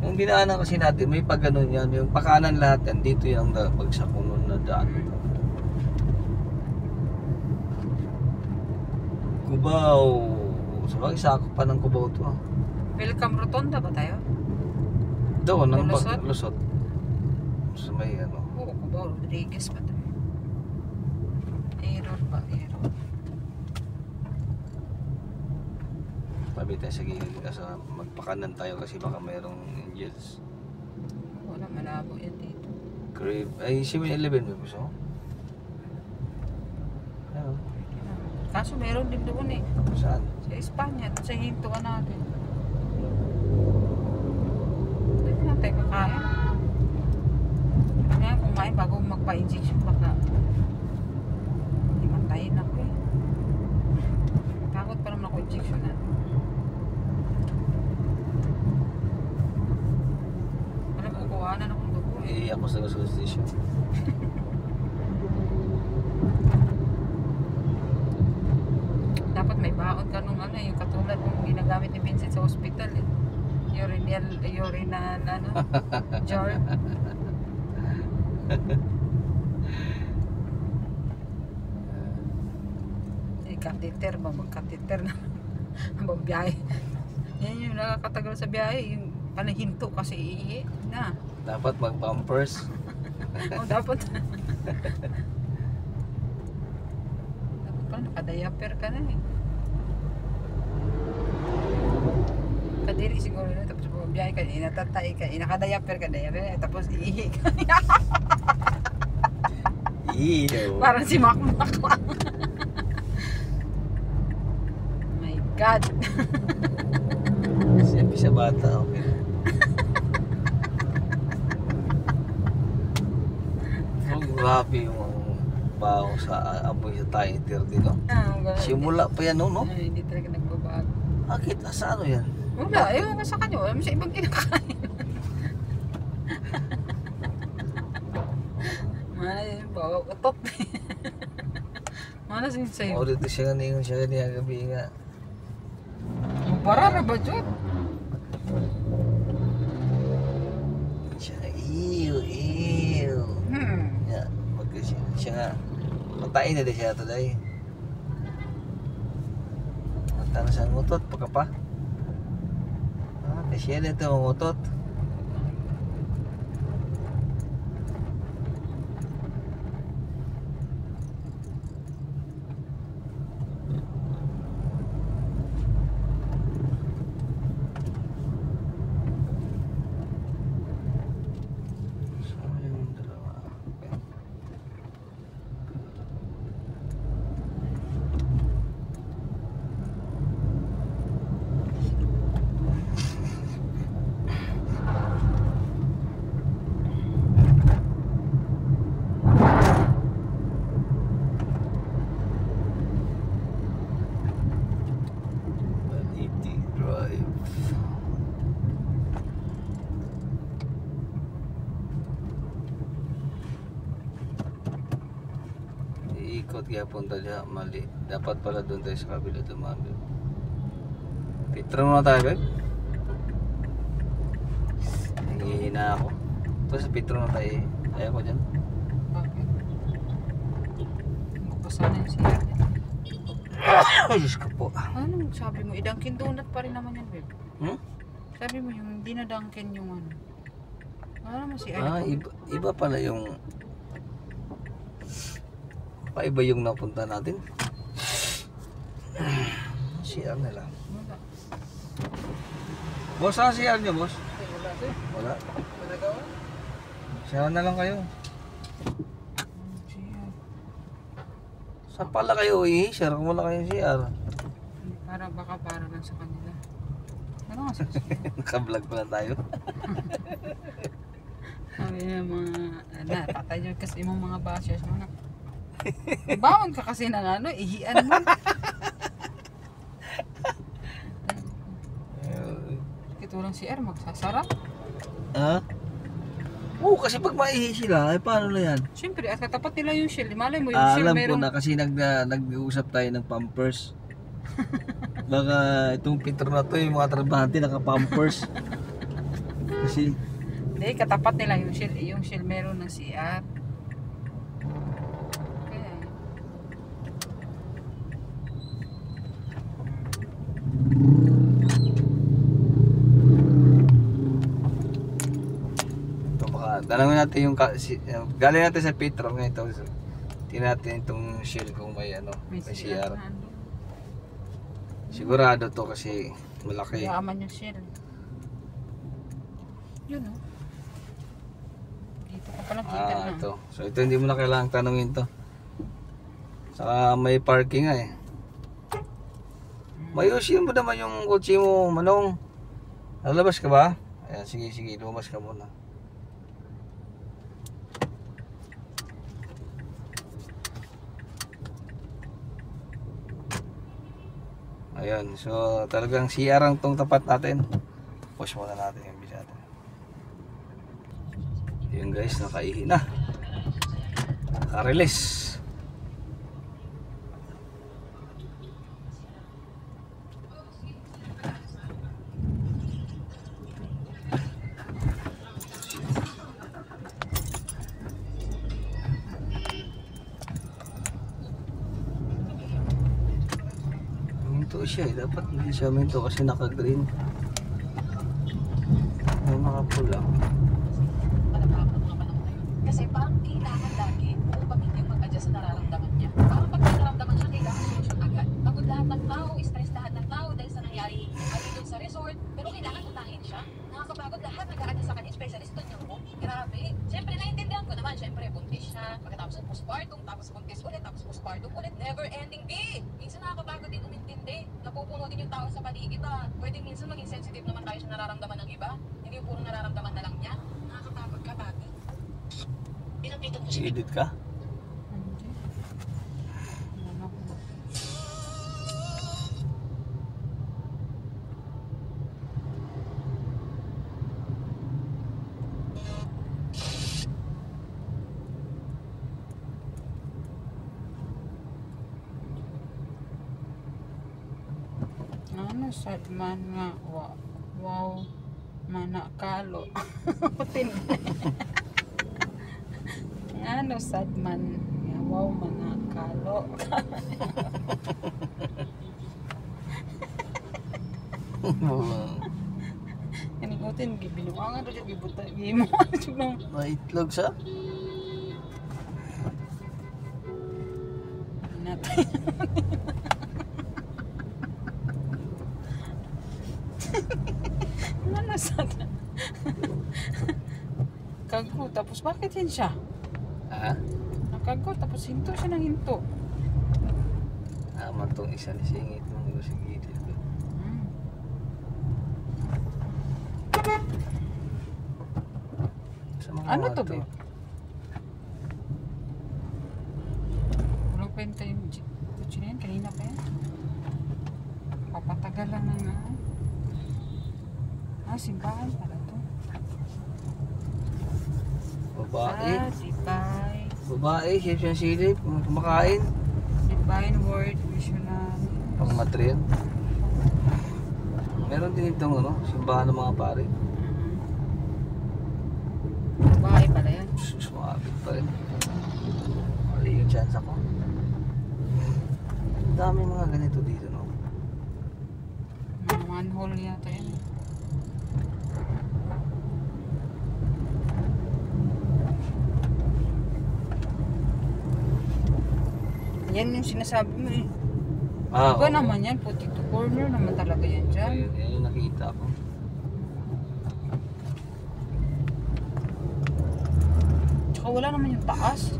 Yung dinaanan kasi natin, may pag ganun yan, yung pakanan lahat yan, dito yung pagsakunon na daan. Cubao. Sabagay, sakop pa ng Cubao to. Welcome Rotonda ba tayo? Doon, ng Lusot? Lusot. Sa may ano. Oo, Cubao Rodriguez ba tayo? Error ba? Error. Tabi tayo sa gilid kasi magpakanan tayo kasi baka mayroong angels. Wala, malabo yan dito. Crave. Ay, 7-Eleven may gusto. Ano? Kaso meron din doon eh. Saan? Sa Espanya, sa hintuan natin. Pwede na tayo kakain. Kaya kumain bago magpa-injection baka himantayin ako eh. Takot pa naman ako injection na. Alam mo, kuhanan akong dugo eh. Iiyak ko sa gasostisyon. Dapat may baon ka nung ano, yung katulad ng ginagamit ni Vincent sa hospital eh. Urinal, ano, jar. Catheter ba? Mag-catheter na. Habang biyahe. Yan yung nakakatagal sa biyahe. Yung hinto kasi iihi na. Dapat mag-bumpers. O dapat. Dapat pala nakadayaper ka na eh. Kadiri siguro na tapos bumiyahe ka, inatatay ka, nakadayaper ka, dayaper, tapos iihi ka. Ew. Parang si Makmak lang. My God. Siyempre sa bata, okay. Ang grabe yung baho sa amoy sa tire dito. Simula pa yan, no? Ay, hindi talaga nagbabago. Bakit? Nasa ano yan? Wala, ewan ka sa kanya. Wala mo siya ibang kinakain. Mana yung bawa utot. Mana sin sa'yo? O dito siya ngayon siya ganyan gabi nga. Para na ba, Jod? Siya nga, ew. Ya, siya nga, patayin na din siya today. Mata na siya ngutot, pagka pa. Kasi siya na ito ngutot. Ikot kaya punta dyan, mali. Dapat pala doon tayo sa kabila dumami. Pitro muna tayo, babe. Nangihina ako. Ito sa pitro na tayo. Ayaw ko dyan. Bakit? Magpasa na yung siya. Diyos ko po. Ano sabi mo? Dunkin Donut pa rin naman yan, babe. Hmm? Sabi mo yung hindi na Dunkin yung ano. Ano naman si Iba pala yung... Paiba yung napunta natin. CR na lang. Wala. Boss, saan CR nyo, boss? Wala. Wala. Wala gawa? CR na lang kayo. CR. Saan pala kayo i-share kung wala kayong CR? Baka para lang sa kanila. Ano nga sa CR? Naka-vlog pala tayo. Sabi niya mga, patay dyan kasi yung mga bashers mo na. Baon ka kasi ng ano, ihian mo. Ito lang si R, magsasarap. Ha? Oo, kasi pag maihi sila, ay paano na yan? Siyempre, at katapat nila yung shell. Malay mo yung shell Alam ko merong... na kasi nag-uusap tayo ng pampers. Baka itong Petro na to, yung mga trabahante naka-pampers. Kasi... Hindi, katapat nila yung shell. Yung shell meron ng CR. Kaya... Ito baka, dalawin natin yung... galing natin sa Petro ngayon ito. Tingnan natin itong shell kung may ano, may CR. Sigurado to kasi malaki. Yaman yung shell. Yun o. Dito ka palang kita na. Ito. So ito hindi mo na kailangang tanungin to. Saka may parking nga eh. Mayusin mo naman yung kotse mo, Manong. Lalabas ka ba? Ayan, sige, lumabas ka muna. Ayun, so talagang CR ang tong tapat natin. Push muna natin yung bisa natin. Yun guys, nakaihi na. Naka-release. Minto siya eh. Dapat hindi siya minto kasi naka-green. Ay, nakapula. Kasi parang kailangan lagi buong pamilyang mag-adjust sa nararamdaman niya. Parang pag may naramdaman siya, kailangan solusyon agad. Pagod lahat ng tao, stress lahat ng tao dahil sa nangyari doon sa resort. Pero kailangan unahin siya. Nakakapagod lahat, nag-a-adjust sa kanya, especially sa kanyang mo. Grabe. Siyempre, naiintindihan ko naman. Siyempre, buntis siya. Pagkatapos ng postpartum, tapos buntis ulit, tapos postpartum ulit. Never ending, B! Minsan nakakapagod din umintindi. Napupuno din yung tao sa paligid, ah. Pwede minsan maging sensitive naman tayo sa nararamdaman ng iba. Hindi yung puro nararamdaman na lang niya. Nakakapagod ka, Tati. Pinapitan mo siya. Edit ka? Hindi. Ano ko. Ano sad man nga wow manakalo. Ano sad man nga wow manakalo. Kanigutin gibinuangan ra gibuta gimo ano Maitlog sa? natay. Ano sad? Kago tapos bakit yan siya? Ha? Nakago tapos hinto siya ng hinto. Aman tong isa ni singit mong sa gilid. Hmm. Sa mga Ano to, wato. babe? Walang kwenta yung kutsi na yan. Kanina pa yan. Papatagal lang na nga. Simbahan pala to. Babae. Sibay. Babae, chef siya silip, kumakain. Divine Word Missionary. Pang matriyan. Meron din itong ano, simbahan ng mga pare. Babae pala yan. Sumabit pa rin. Mali yung chance ako. Ang dami mga ganito dito, no? Mga manhole yata yan. Yan yung sinasabi mo eh. Iba oo. naman yan, puti to corner naman talaga yan dyan. Ayun yung nakita ko. Tsaka wala naman yung taas.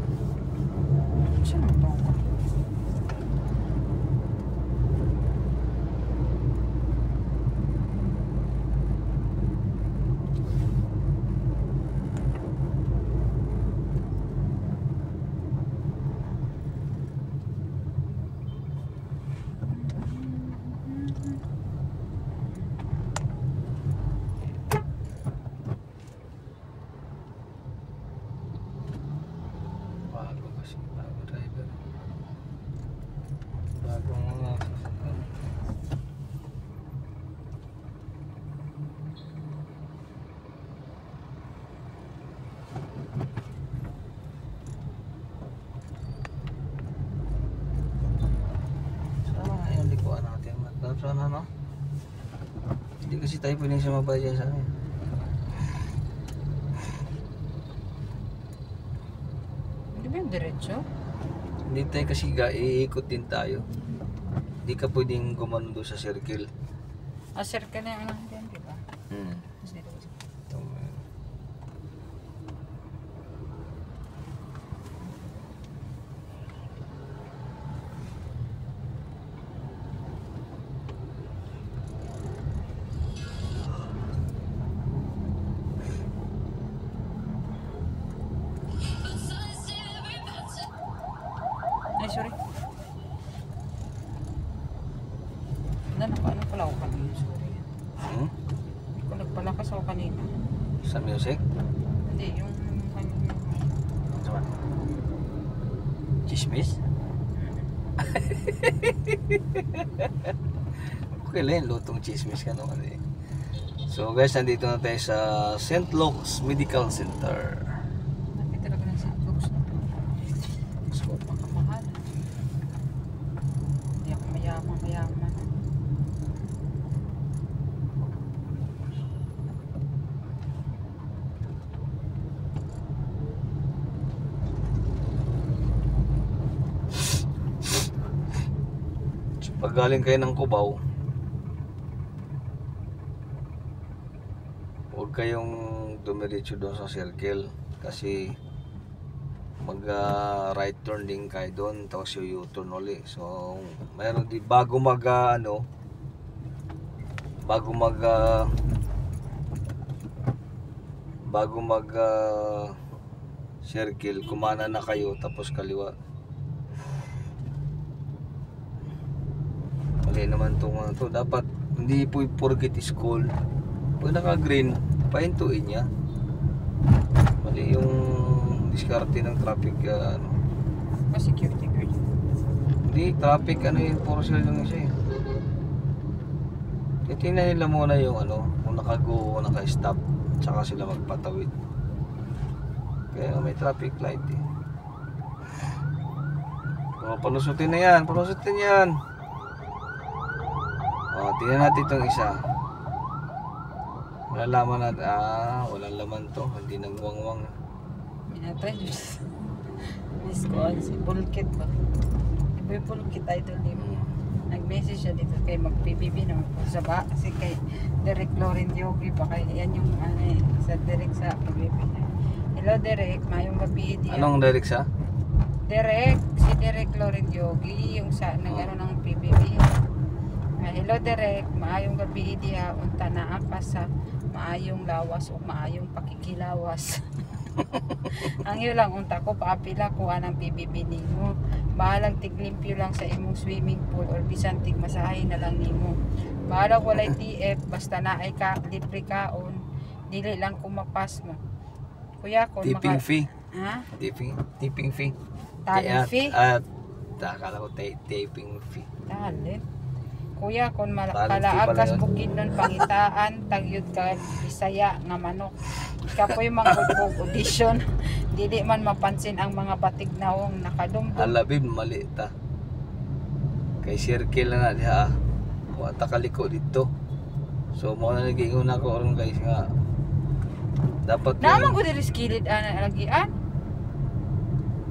Saan naman to? Bago kasi, bago driver. Bagong mga sasakyan. Sana nga yung likuan natin. Sana no? Hindi kasi tayo pwedeng sumabay dyan sa amin. Hindi ba yung diretso? Hindi tayo kasi iikot din tayo. Hindi ka pwedeng gumano doon sa circle. Aser ka na yung ano din, di ba? Tapos dito. Ito, Ay, sorry. Ano pala ako kanina? Sorry. Kung nagpalakas ako kanina. sa music. Hindi, yung kanina. Sama. Chismis? Okay lang, lutong chismis ka naman eh. So guys, nandito na tayo sa St. Luke's Medical Center. Napit talaga ng sandbox na to. Mas ko makamahal. Hindi ako mayaman. Pag galing kayo ng Cubao, huwag kayong dumiretso doon sa circle kasi mag right turn din kayo doon, tapos yung U-turn uli. So mayroon di bago mag circle, kumana na kayo tapos kaliwa. Mali naman itong to. Dapat hindi po porket school, pag naka green pahintuin niya. Mali yung diskarte ng traffic Security guard. hindi traffic yung portion yung isa titingnan nila muna yung kung naka-go o naka-stop, tsaka sila magpatawid. Kaya may traffic light palusutin na yan, tingnan natin itong isa. Malalaman natin, walang laman to, hindi nagwangwang. Minatay, Diyos. Miss ko, si Pulkit ba? Iba yung Pulkit idol ni mo. Nag-message siya dito kay mag-PBB naman po sa ba? Kasi kay Derek Loren Yogi pa kay yan yung sa Derek sa PBB. Hello Derek, mayong gabi. Anong Derek sa? Derek, si Derek Loren Yogi yung sa ng PBB. Hello Derek, maayong gabi diha unta naa ka sa maayong lawas o maayong pakikilawas. Ang iyo lang unta ko paapila ko anang PBB nimo. Bahalag tiglimpyo lang sa imong swimming pool or bisan tig masahay na lang nimo. Bahalag walay TF basta naay ka libre kaon. Dili lang kumapas mo. Kuya ko Tipping fee. Ha? Tipping fee. Talent fee? Akala ko taping fee. Talent. Kuya, kung Talent fee kalaag pala kas yun. bukid nun pangitaan, tagyod ka Bisaya nga manok. Kapoy mga audition. Dili man mapansin ang mga batig naong nakadumdum. Alabib mali ta. Kay circle na diha. Wata kaliko dito. So mo na nagingon ako oron guys nga. Dapat Naman ko diri skilid ana lagian.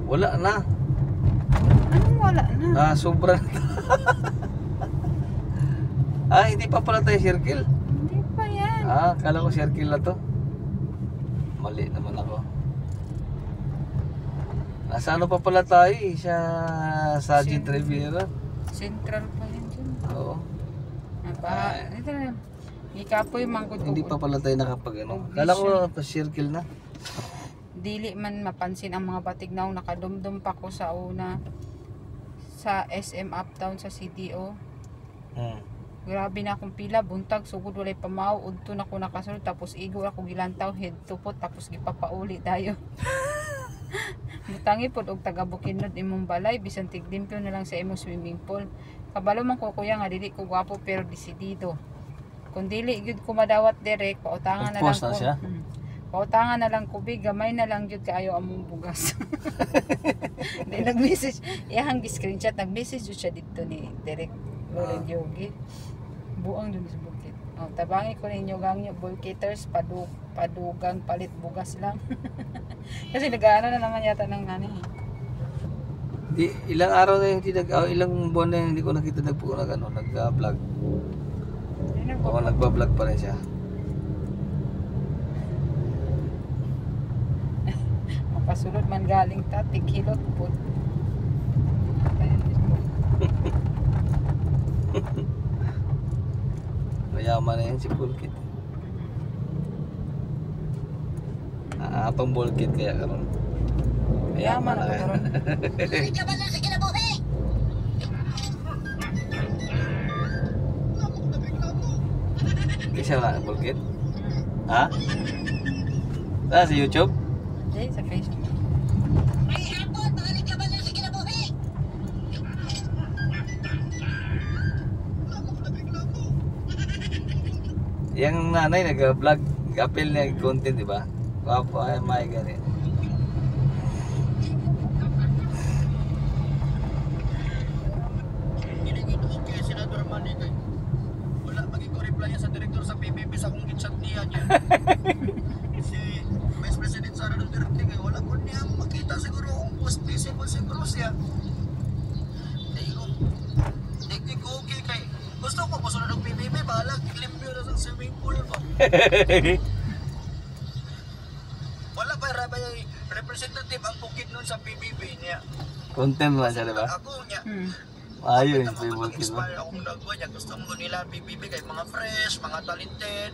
wala na. Anong wala na? Sobra na. Hindi pa pala tayo circle. Hindi pa yan. Kala ko circle na to. Mali naman ako. Nasa ano pa pala tayo sa Sergeant Rivera. Central pa yun dyan. Oo. Ito na. Ikapoy mangkot ko. Hindi pa pala tayo nakapag Kala ko pa circle na. Dili man mapansin ang mga batig naong nakadumdum pa ko sa una sa SM Uptown sa CDO. Grabe na akong pila, buntag, sugod walay pamaw, udto na ko nakasunod, tapos igo ako gilantaw, head to foot, tapos gipapauli tayo. Butangi pod og taga Bukidnon imong balay, bisan tigdimpyo na lang sa imong swimming pool. Kabalo man ko kuya nga dili ko gwapo pero desidido. Kung dili gyud ko madawat direk, pautangan na lang Nag-post na ko. siya? Pautangan na lang ko big, gamay na lang gyud kaayo among bugas. Di nag-message, iyang screenshot, nag-message jud siya dito ni Derek Loren Yogi. Buang dun sa bukid. Tabangi ko ninyo gangyo bulkiters, padugang palit bugas lang. Kasi nag-ano na naman yata ng nani. Ilang araw na yung ilang buwan na hindi ko nakita nag-vlog. Oo, nagba-vlog pa rin siya. Mapasulod man galing ta, tighilot po. Mayaman na yan si Bulkit. Atong Bulkit kaya karon. Mayaman ako karon. Kisa na Bulkit? Ha? Sa YouTube? Hindi, sa Facebook. Yang nanay nag-vlog, apel niya content, di ba? Wapo ay may ganit. Okay, Senador Manny kay wala maging ko reply sa direktor sa PBB sa kung ginsat niya si Vice President Sara Duterte kay wala ko niya makita siguro kung post visible siguro siya. Di ko Apple ba? Wala pa representative ang bukid nun sa PBB niya. Content lang siya, di ba? Ako niya. Ayun, Ako yung bulkit mo. mag-inspire akong nagwa niya. Gusto mo nila PBB kay mga fresh, mga talented.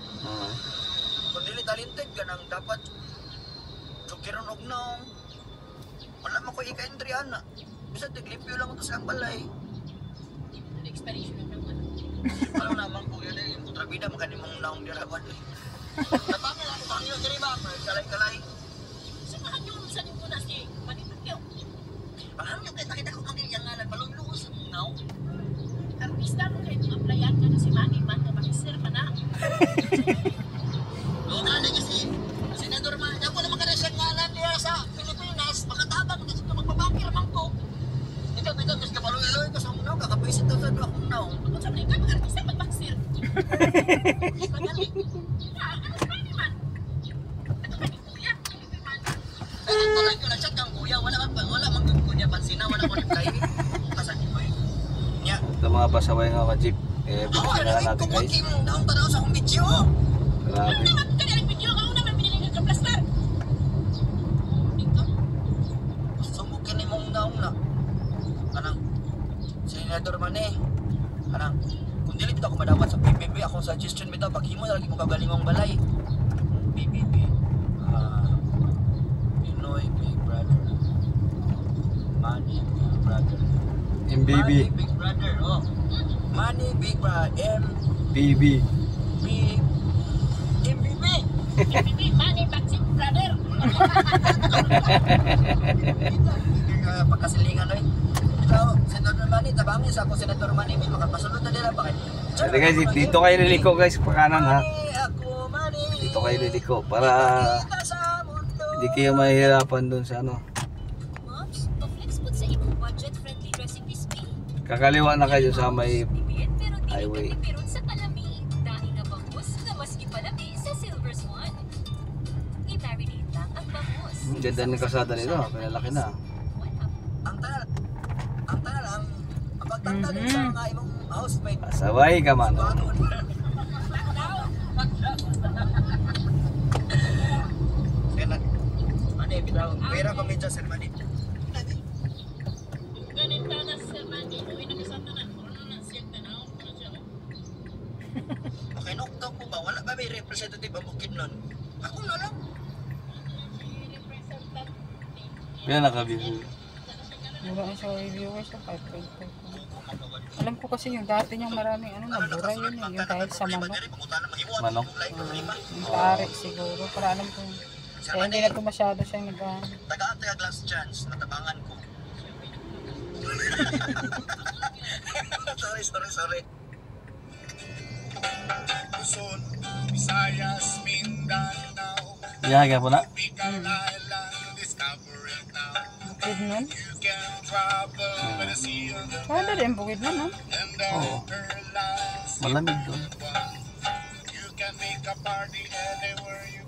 Kung dili talented ka nang dapat sukiron og nong. Wala man ko ika-entry ana. Bisa tiglipyo lang ito sa balay. Expiration lang naman. Alam naman ko yun yung kontrabida makanimong naong dirawan. Napakal ako pang yun, diri ba? Kalay-kalay. Samahan yung sa nito na si Manipagyo. Parang yung kita ko magiging ngalan, maluluos sa mungaw. Artista mo kayo yung applyan ka na si Manny, man na makisir pa na. Oo nga na kasi, Senador Man, ako naman ka na siyang ngalan niya sa Pilipinas, makatabang kasi ito magbabakir man ko. Ito, kasi kapaluloy ko sa mungaw, kakapaisit daw sa akong naong. Kung sabi ka, mga artista magbaksir. Madali. Ano si Manny man? Ano ka ni Kuya? Ano si Manny? Ay, tuloy ko na siya kang kuya, wala mang kuya pansina, wala ko reply. Kasan niyo ba yun? Nya. Ito mga pasaway nga ka jeep. Eh, Ako buksan na na natin kung guys. maging naong tanaw sa akong video. Grabe. Ano naman ka nilang video? Ako naman binili ka plastar. Dito. Sumukin ni mong naong na. Kanang, Senador Mane. Kanang, kung dili bitaw ko madawat sa PBB, akong suggestion bitaw, paghimo na lagi mo kagalingong balay. PBB. Pinoy Big Brother. Money Big Brother. MBB. Money Big Brother, oh. Money Big Brother. BB. MBB. MBB, Manny, Maxim, brother. Pagkasilingan oy. Ikaw, Senador Manny, tabangin sa ako Senador Manny, may makapasunod na nila bakit? Ito guys, dito kayo liliko guys, pakanan ha. Ako Manny. Dito kayo liliko para Kita sa mundo. hindi kayo mahihirapan dun sa ano. Moms, pa-flex po sa imong budget-friendly recipes be. Kakaliwa na kayo sa may Tipid pero di highway. ka tipirot sa palami. Dahil na bangus na maski palami sa Silver Swan. I-marinate lang ang bangus. Ganda ng kasada nito, pinalaki na. Ang tanal. Ang pagtangtal din sa mga ibang housemate. Pasaway ka man. Oh. Mani, bitaw. Pera kami dyan, Sir Mani. Ganito na si Manny. Uwi na kasama na. Ano na siya tanaw? Ano siya? Makinoktok ko ba? Wala ba may representative ang bukid nun? Ako na lang. Kaya naka-view. Wala na siya reviewers sa 5.5. Alam ko kasi yung dati niyang maraming nabura yun yung dahil sa manok. Manok. Yung pare siguro. Para alam ko. Kaya hindi na ito masyado siyang Tagaan-taga last chance, natabangan ko. Sorry. Luzon, Visayas, Mindanao, Iyaga po na. Bicol Island, discover it now. bukid nun. You can travel by the sea on the Wala rin bukid nun, no? and Oo. her lives. Malamig doon. You can make a party anywhere you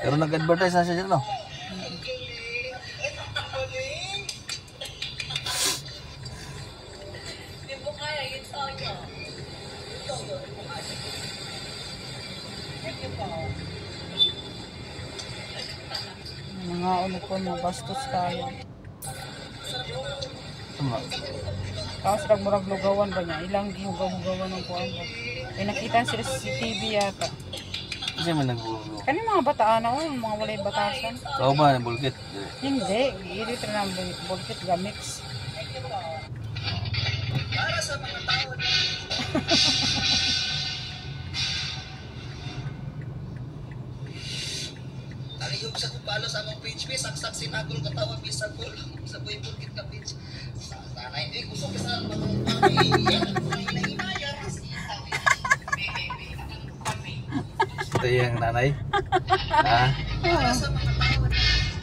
Pero nag-advertise na siya dyan, no? Mga ko, mga bastos tayo. Tama. Tapos nagmurag lugawan ba niya? Ilang gihugaw-hugawan ng kuwan ba? Eh nakita sila sa CCTV yata. Kasi may nag-ulo. Kani mga bataan ako, mga walay batasan. Kao ba, bulkit? Hindi, ilit rin ang bulkit gamix. para sa mga tao na Aliyog sa kupalo sa among page me, saksak sinagol katawa bisagol sa buhay bulkit ka page. Sana hindi gusto ko sa mga pamilya, hinahinaya. Ito yung nanay. Ha? Para sa mga tao na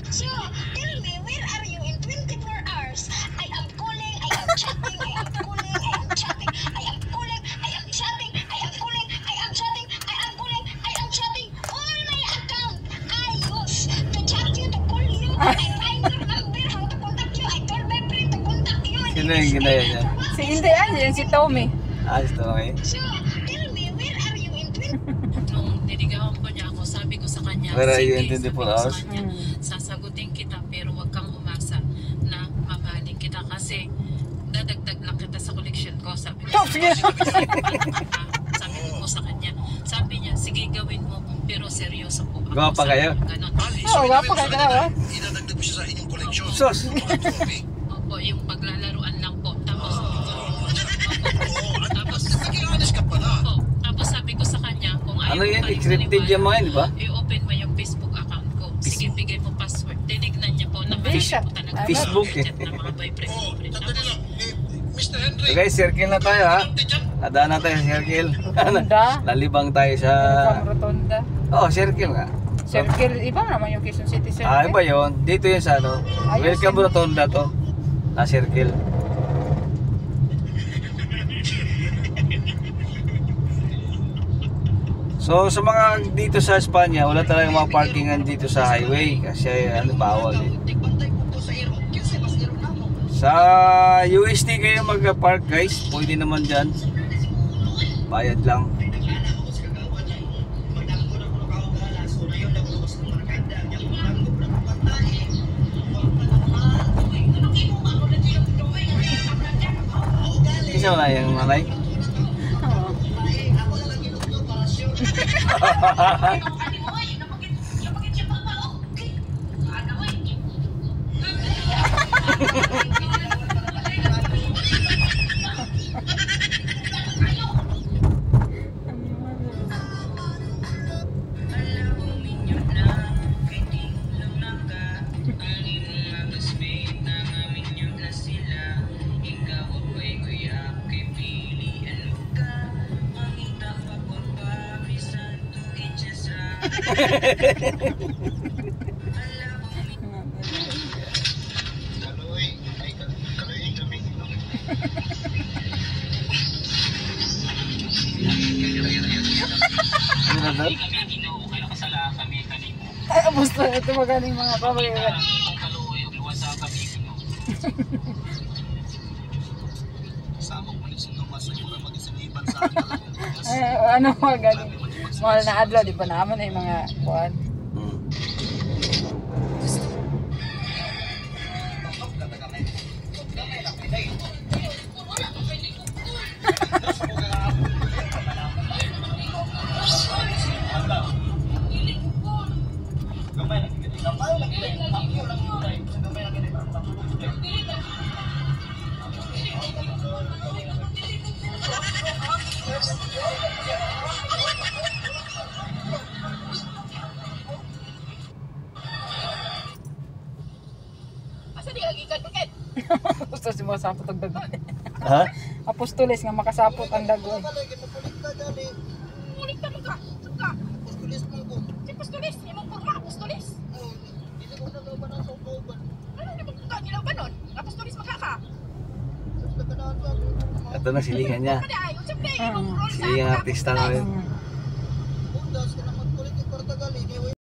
So, tell me, where are you in 24 hours? I am calling, I am chatting, I am calling, I am chatting, I am calling, I am chatting, I am calling, I am chatting, I am calling, I am chatting. All my account I use to chat you, to call you. I find your number, how to contact you. I told my friend to contact Sino yung ginaya niya? Si Inday Angie, si Tommy. Ito, okay. So, tell me, where are you in 20? Nung niligawan ko niya ako, sabi ko sa kanya, Where are you sige, in 24 sabi ko hours? sa kanya, sasagutin kita pero wag kang umasa na mamahalin kita kasi dadagdag lang kita sa collection ko. Sabi ko, Sige. sabi ko sa kanya, sabi niya, sige gawin mo pero seryoso po ako. Gwapa Sabi kayo? ko, ganon. Oo, wapa kayo dalawa. Idadagdag mo siya sa inyong collection. Sus! Opo, yung paglalaruan lang po. Tapos, Nag-i-honest ka pala. opo, tapos sabi ko sa kanya, kung ayaw Ano mo yan? pa rin Encrypted maniwala, yung mga yun, di ba? i-open mo yung Facebook account ko. Sige, bigay mo password. Tinignan niya po na Fisha. ko talaga. Facebook, eh. Chat ng mga boyfriend. Sandali lang. Mr. Henry, So guys, circle na tayo ha. dyan. Nadaan na tayo sa circle. Rotonda. Lalibang tayo sa... Pang Rotonda. Oh, circle nga. Circle, iba naman yung Quezon City Circle. Ah, iba yun. Dito yun sa ano. Ayun, Welcome sin- Rotonda to. Na circle. So sa mga dito sa Espanya, wala talagang mga parkingan dito sa highway kasi ano bawal eh. Tigbantay po po sa iro. Kasi mas iro na mo. Sa UST kayo mag-park guys, pwede naman dyan. Bayad lang. Isa na yung nanay. Oo. Ano na doon? Ay, abusto. Ito magaling mga pamagay. Sabog mo yung sindumas sa mga mag-isiliban sa Ay, ano mga galing. Mahal na adlaw, di ba naman na yung mga kuhan. Hmm. Asa di lagi kan buket? Gusto si mga sapot ang dagoy. Ha? Apostoles nga makasapot ang dagoy. Mulik ta ka. Suka. Si Apostoles, imong porma Apostoles. Ano ni mo ka nila ba nun? Apostoles magkaka. Ito na silingan niya. Kada ay, usap na Mm. imong role sa Silingan artista na rin.